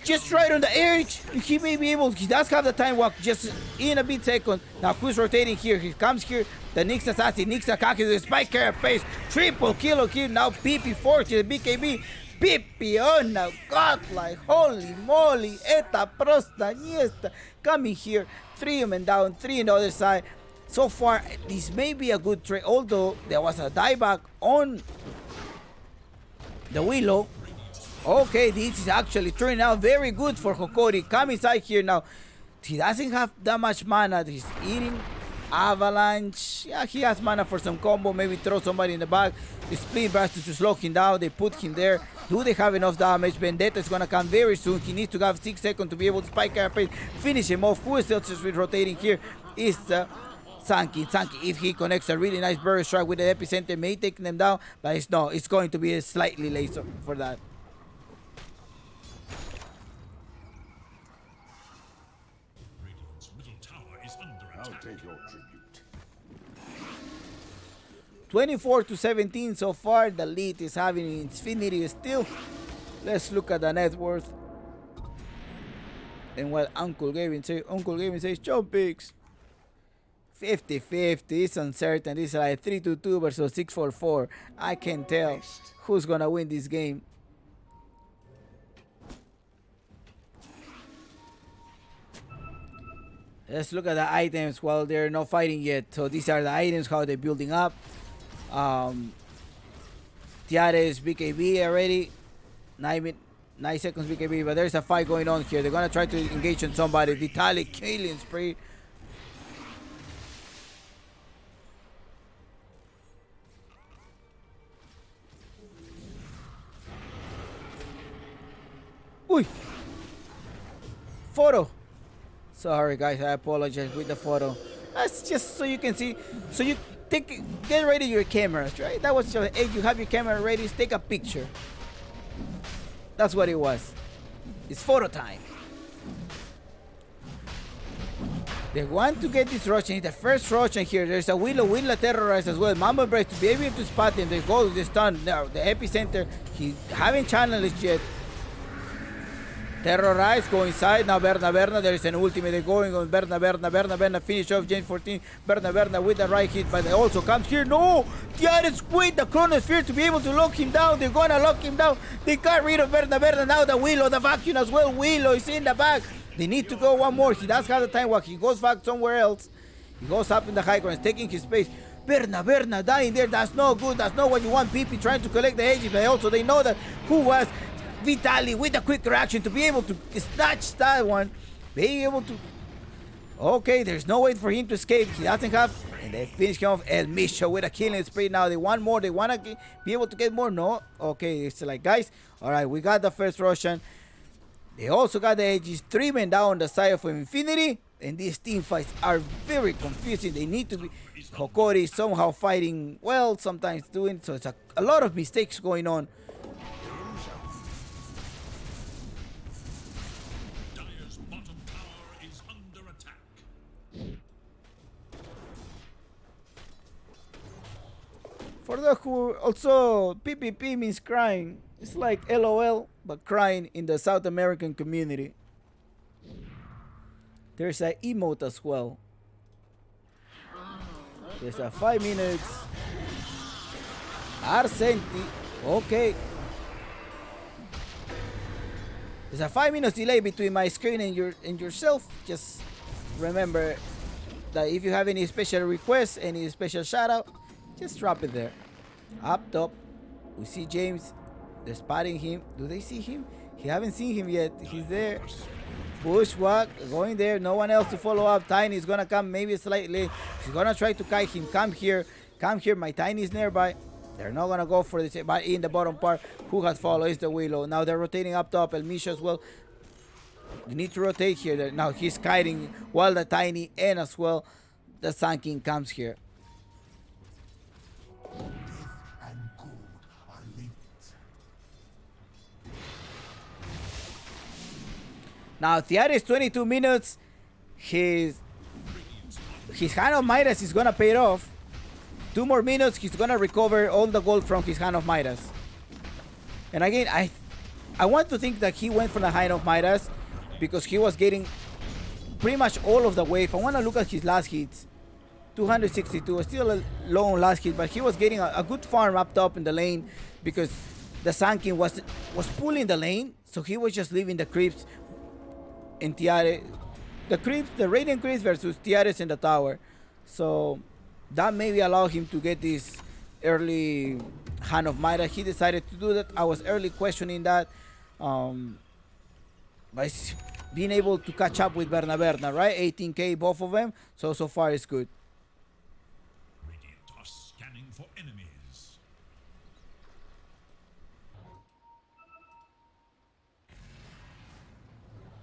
Just right on the edge. He may be able. He does have the time walk. Just in a bit second. Now who's rotating here? He comes here. The Nyx assassin. Nyx Akaki. The spike carapace. Triple kill here. Now PP forces the BKB. PP on now. Godlike. Holy moly. Eta prosta niesta. Coming here. 3 men down. 3 on the other side. So far, this may be a good trade, although there was a dieback on the Willow. Okay, this is actually turning out very good for Hokori. Come inside here now. He doesn't have that much mana. He's eating Avalanche. Yeah, he has mana for some combo. Maybe throw somebody in the back. The Split Burst to slow him down. They put him there. Do they have enough damage? Vendetta is going to come very soon. He needs to have 6 seconds to be able to spike carapace. Finish him off. Who is else just rotating here? Is Sanki, if he connects a really nice burst strike with the epicenter, may take them down, but it's going to be a slightly late for that. Radiant's middle tower is under attack. I'll take your tribute. 24-17 so far. The lead is having Infinity still. Let's look at the net worth. And what Uncle Gavin says, Joe Picks. 50-50, it's uncertain. This is like 3-2-2 versus 6-4-4. I can't tell who's gonna win this game. Let's look at the items while they're not fighting yet. So these are the items, how they're building up. Tiares, BKB already. 9 seconds BKB, but there's a fight going on here. They're gonna try to engage on somebody. Vitalik killing spree. Uy! Photo! Sorry guys, I apologize with the photo. That's just so you can see. So you get ready your cameras, right? That was your, hey, you have your camera ready, take a picture. That's what it was. It's photo time. They want to get this Russian. It's the first Russian here. There's a Willow terrorized as well. Mamba Break to be able to spot them. They go to the stun. Now the epicenter. He haven't channeled it yet. Terrorize, go inside. Now Berna, there is an ultimate. They're going on Berna, finish off Gen 14. Berna with the right hit, but they also comes here. No! Tiares with the Chronosphere to be able to lock him down. They're gonna lock him down. They got rid of Berna. Now the Willow, the vacuum as well. Willow is in the back. They need to go one more. He does have the time walk. He goes back somewhere else. He goes up in the high ground, taking his space. Berna dying there. That's no good. That's not what you want. PP trying to collect the edges, but also they know that who was Vitali with the quick reaction to be able to snatch that one. Being able to. Okay, there's no way for him to escape. He doesn't have. And they finish him off. El Micho with a killing spree. Now they want more. They want to be able to get more. No. Okay, it's like, guys. Alright, we got the first Russian. They also got the edges. 3 men down on the side of Infinity. And these team fights are very confusing. They need to be. Hokori is somehow fighting well, sometimes doing. So it's a lot of mistakes going on. Dire's bottom tower is under attack. For the who also PPP means crying. It's like LOL, but crying in the South American community. There's an emote as well. There's a 5 minutes Arsenti. Okay. There's a 5 minutes delay between my screen and yourself. Just remember that if you have any special requests, any special shout out, just drop it there. Up top, we see James. They're spotting him. Do they see him? He haven't seen him yet. He's there. Bushwhack going there. No one else to follow up. Tiny is gonna come maybe slightly. He's gonna try to kite him. Come here. Come here. My Tiny is nearby. They're not gonna go for this. But in the bottom part, who has followed is the Willow. Now they're rotating up top. El Misha as well. You need to rotate here. Now he's kiting while the Tiny and as well the Sun King comes here. Now Tiare's 22 minutes. His Hand of Midas is gonna pay it off. 2 more minutes, he's gonna recover all the gold from his Hand of Midas. And again, I want to think that he went for the Hand of Midas because he was getting pretty much all of the wave. I want to look at his last hits. 262, still a low last hit, but he was getting a good farm up top in the lane because the Sun King was pulling the lane, so he was just leaving the creeps in Tiare. The Radiant creeps versus Tiares in the tower. So that maybe allowed him to get this early Hand of Midas. He decided to do that. I was early questioning that. But being able to catch up with Berna, right? 18k both of them. So far it's good. Radiant are scanning for enemies.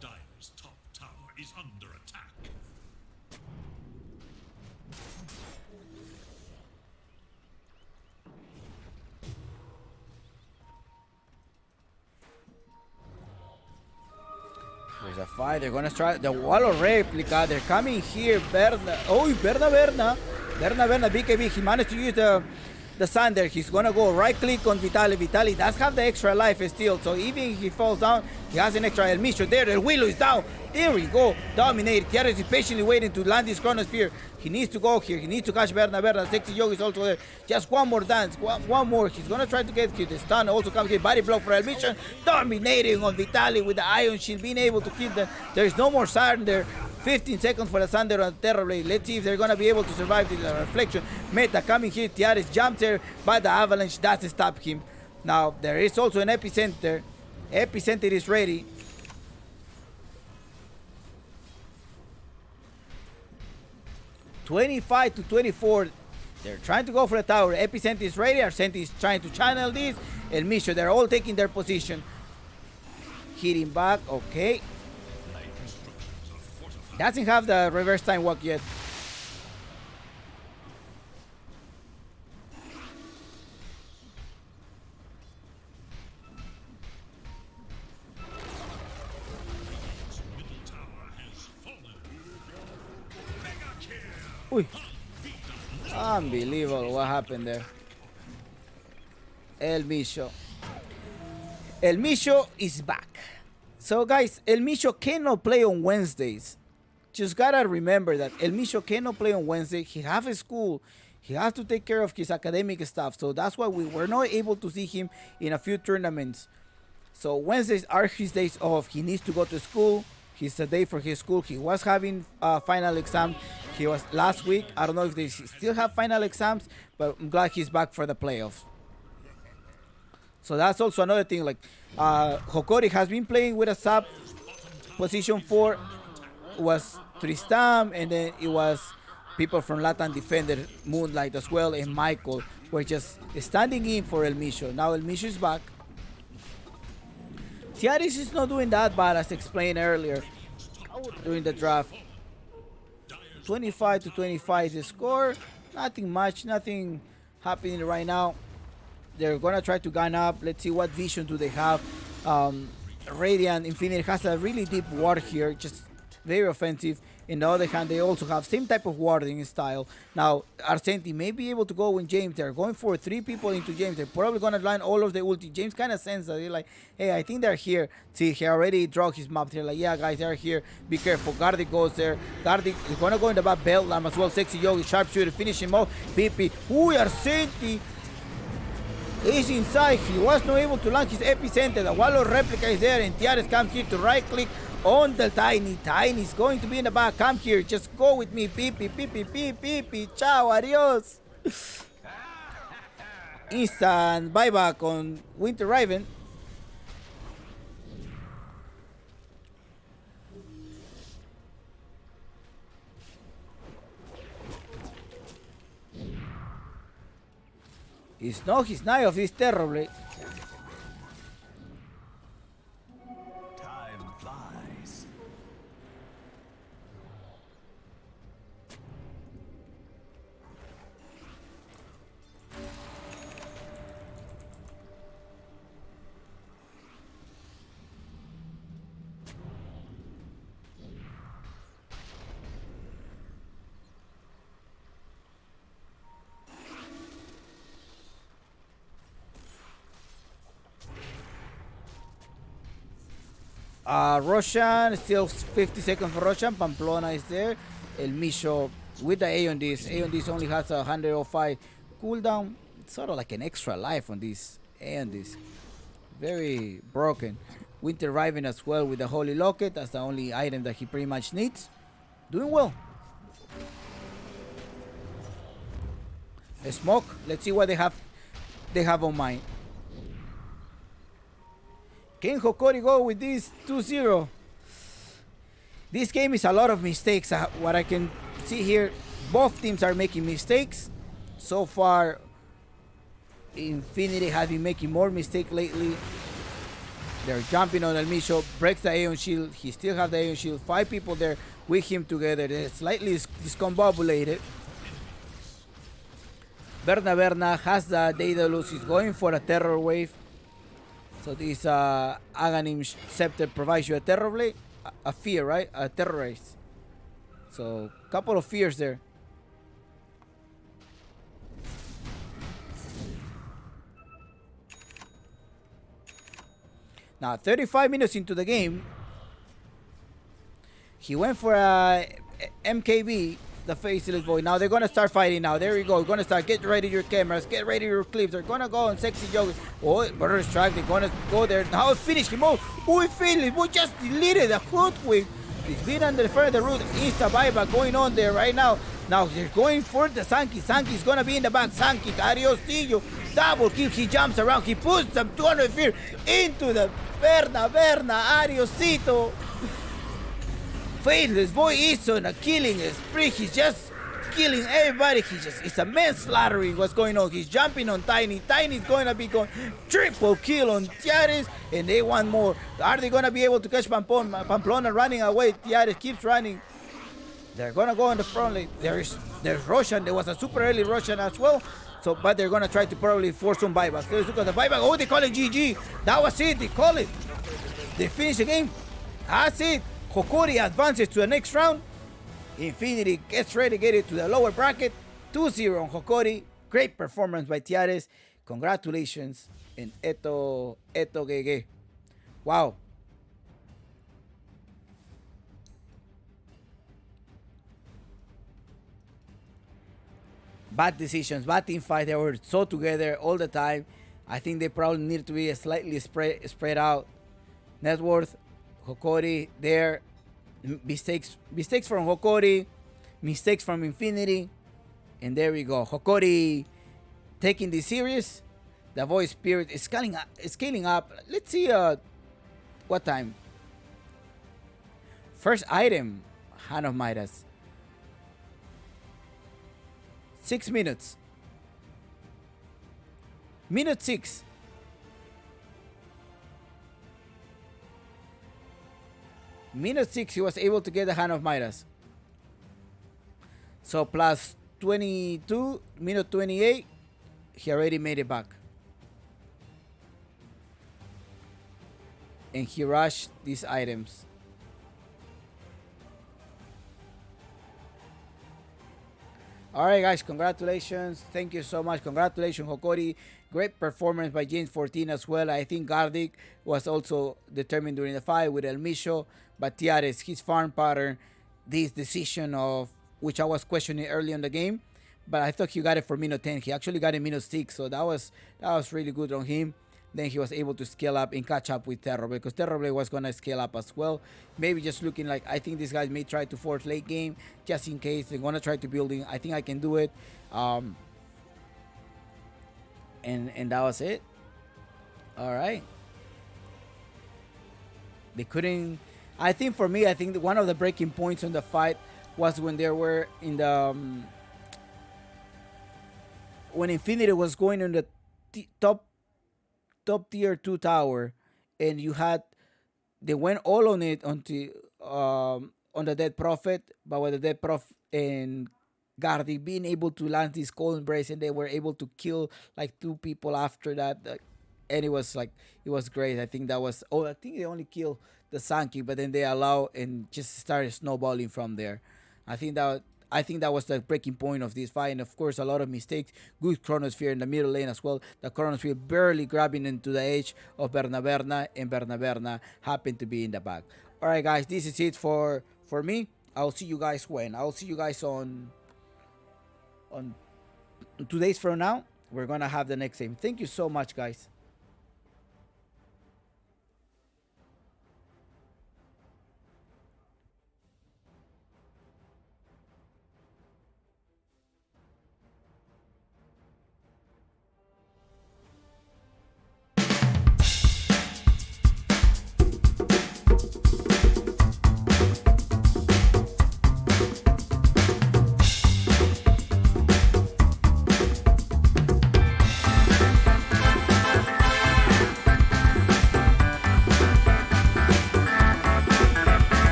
Dire's top tower is under attack. There's a fight. They're gonna try the wall of replica. They're coming here. Berna. Oh, Berna, BKB. He managed to use the Sander. He's gonna go right click on Vitali. Vitali does have the extra life still. So even if he falls down, he has an extra El Micho there. El Willow is down. There we go. Dominate. Tiares is patiently waiting to land his Chronosphere. He needs to go here. He needs to catch Berna. Sexy Yogi is also there. Just one more dance. One more. He's gonna try to get here. The stun also comes here. Body block for El Micho. Dominating on Vitali with the Ion Shield. Being able to kill them. There is no more Sander. 15 seconds for the Sander on Terrorblade. Let's see if they're gonna be able to survive this reflection. Meta coming here. Tiares jumps there, but the Avalanche doesn't stop him. Now there is also an epicenter. Epicenter is ready. (25 to 24). They're trying to go for the tower. Epicenter is ready. Arsenti is trying to channel this. El Micho, they're all taking their position. Hitting back. Okay. Doesn't have the reverse time walk yet. Middle tower has fallen. Mega kill. Uy. Unbelievable what happened there. El Micho. El Micho is back. So guys, El Micho cannot play on Wednesdays. Just gotta remember that El Micho cannot play on Wednesday. He has a school. He has to take care of his academic stuff. So that's why we were not able to see him in a few tournaments. So Wednesdays are his days off. He needs to go to school. It's a day for his school. He was having final exam. He was last week. I don't know if they still have final exams, but I'm glad he's back for the playoffs. So that's also another thing. Like Hokori has been playing with a sub. Position 4 was Tristam, and then it was people from Latin Defender, Moonlight as well, and Michael were just standing in for El Micho. Now El Micho is back. Tiaris is not doing that bad as explained earlier during the draft. 25 to 25 is the score. Nothing much, nothing happening right now. They're gonna try to gun up. Let's see what vision do they have. Radiant Infinite has a really deep ward here, just very offensive. In the other hand, they also have same type of warding style. Now, Arsenti may be able to go in James. They're going for 3 people into James. They're probably going to line all of the ulti. James kind of sense that they're like, hey, I think they're here. See, he already draw his map. They're like, yeah, guys, they're here. Be careful. Gardi goes there. Gardi is going to go in the back belt lamp as well. Sexy Yogi, sharpshooter, finish him off. PP. Ooh, Arsenti. is inside. He was not able to launch his epicenter. The wall of replica is there, and Tiares comes here to right click on the Tiny. Tiny is going to be in the back. Come here, just go with me. Pipi, pipi, pipi, pipi. Ciao, adios. Instant buyback on Winter Raven. It's no his knife of this terribly. Time flies. Roshan, still 50 seconds for Roshan. Pamplona is there. El Misho with the A on this. A on this only has a 105 cooldown. It's sort of like an extra life on this. A on this. Very broken. Winter Raven as well with the Holy Locket. That's the only item that he pretty much needs. Doing well. A smoke. Let's see what they have on mine. Can Hokori go with this 2-0? This game is a lot of mistakes. What I can see here, both teams are making mistakes. So far, Infinity has been making more mistakes lately. They're jumping on El Misho, breaks the Aeon Shield. He still has the Aeon Shield. 5 people there with him together. They're slightly discombobulated. Berna has the Daedalus. He's going for a Terror Wave. So this Aghanim Scepter provides you a Terror Blade, a fear, right? A Terrorize. So couple of fears there. Now 35 minutes into the game, he went for a MKB, the faceless boy. Now they're gonna start fighting now. There we go. We're gonna start. Get ready your cameras. Get ready your clips. They're gonna go on sexy yoga. Oh, Murder Strike. They're gonna go there. Now finish him off. Oh, Philip. We just deleted the hood quick. He's been under the front of the root. Insta buyback going on there right now. Now they're going for the Sankey. Sankey's gonna be in the back. Sankey, Adiostillo. Double kill. He jumps around. He puts some 200 fear into the Berna. Adiosito. Faithless boy is on a killing spree. He's just killing everybody. It's a manslaughtering what's going on. He's jumping on Tiny. Tiny's going to be going triple kill on Tiares, and they want more. Are they going to be able to catch Pamplona running away? Tiares keeps running. They're going to go on the front lane. There's Roshan. There was a super early Roshan as well. So, but they're going to try to probably force some buybacks. Let's look at the buyback. Oh, they call it GG. That was it. They call it. They finish the game. That's it. Hokori advances to the next round. Infinity gets ready to get it to the lower bracket. 2-0 on Hokori. Great performance by Tiares. Congratulations. And Eto GG. Wow. Bad decisions, bad team fight. They were so together all the time. I think they probably need to be slightly spread out. Net worth. Hokori there. Mistakes from Hokori. Mistakes from Infinity. And there we go. Hokori taking this serious. The voice spirit is scaling up. Let's see what time. First item. Hand of Midas. 6 minutes. Minute 6. Minute 6, he was able to get the Hand of Midas. So plus 22, minute 28, he already made it back. And he rushed these items. Alright guys, congratulations. Thank you so much. Congratulations, Hokori. Great performance by James 14 as well. I think Gardic was also determined during the fight with El Misho. But Tiares, his farm pattern, this decision of which I was questioning early in the game. but I thought he got it for minus 10. He actually got it minus 6, so that was really good on him. Then he was able to scale up and catch up with Terrorblade, because Terrorblade was gonna scale up as well. Maybe just looking like, I think these guys may try to force late game just in case they're gonna try to building. I think I can do it. And that was it. All right. They couldn't. I think for me, I think one of the breaking points on the fight was when they were in the when Infinity was going on the top tier 2 tower, and you had, they went all on it on the Dead Prophet, but with the Dead Prophet and Gardy being able to land this cold embrace, and they were able to kill like 2 people after that, and it was great. I think that was, I think they only killed the Sankey, but then they allow and just started snowballing from there. I think that was the breaking point of this fight, and of course a lot of mistakes. Good Chronosphere in the middle lane as well. The Chronosphere barely grabbing into the edge of Berna, and Berna happened to be in the back. All right, guys, this is it for me. I'll see you guys when. I'll see you guys on 2 days from now. We're gonna have the next game. Thank you so much, guys.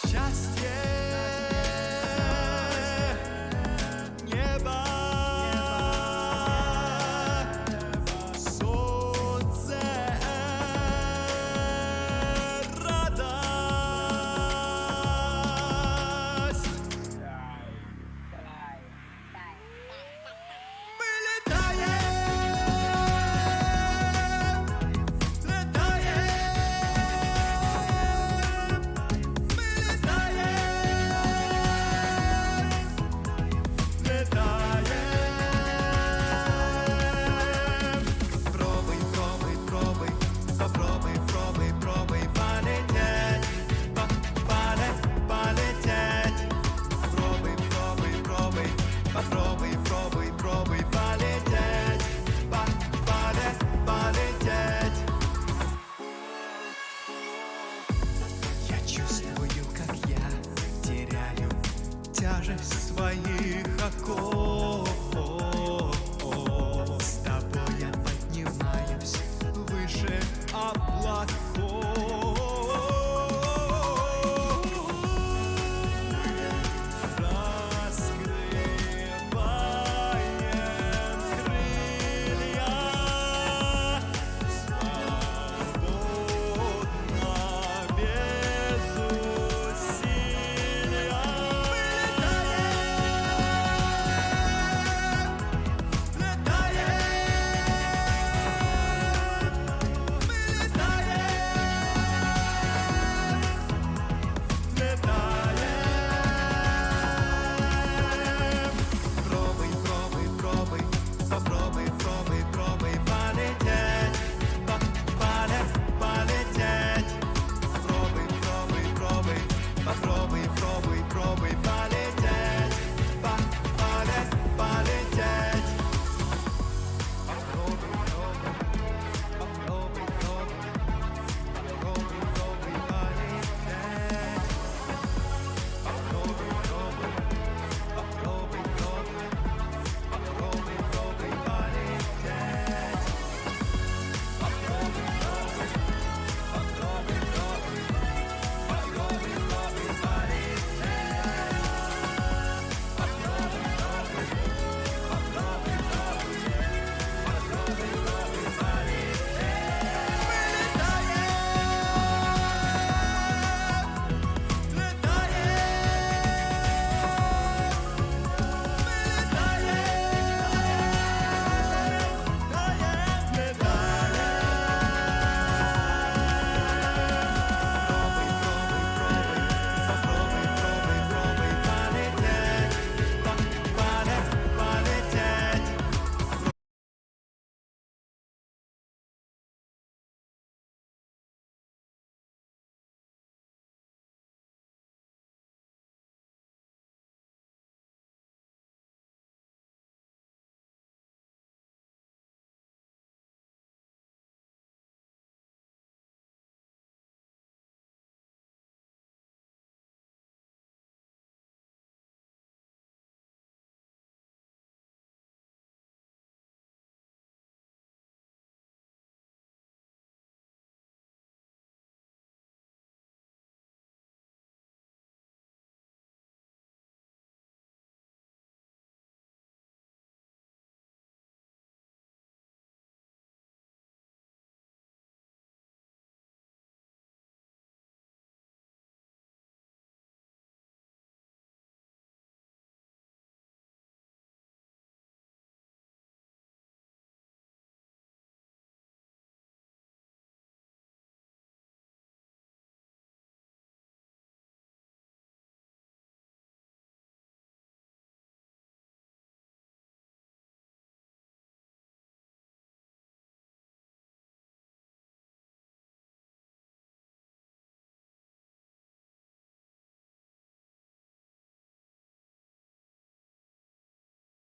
Счастье неба, солнце, радость. Мы Я чувствую, как я теряю тяжесть своих оков. С тобой я поднимаюсь выше облаков.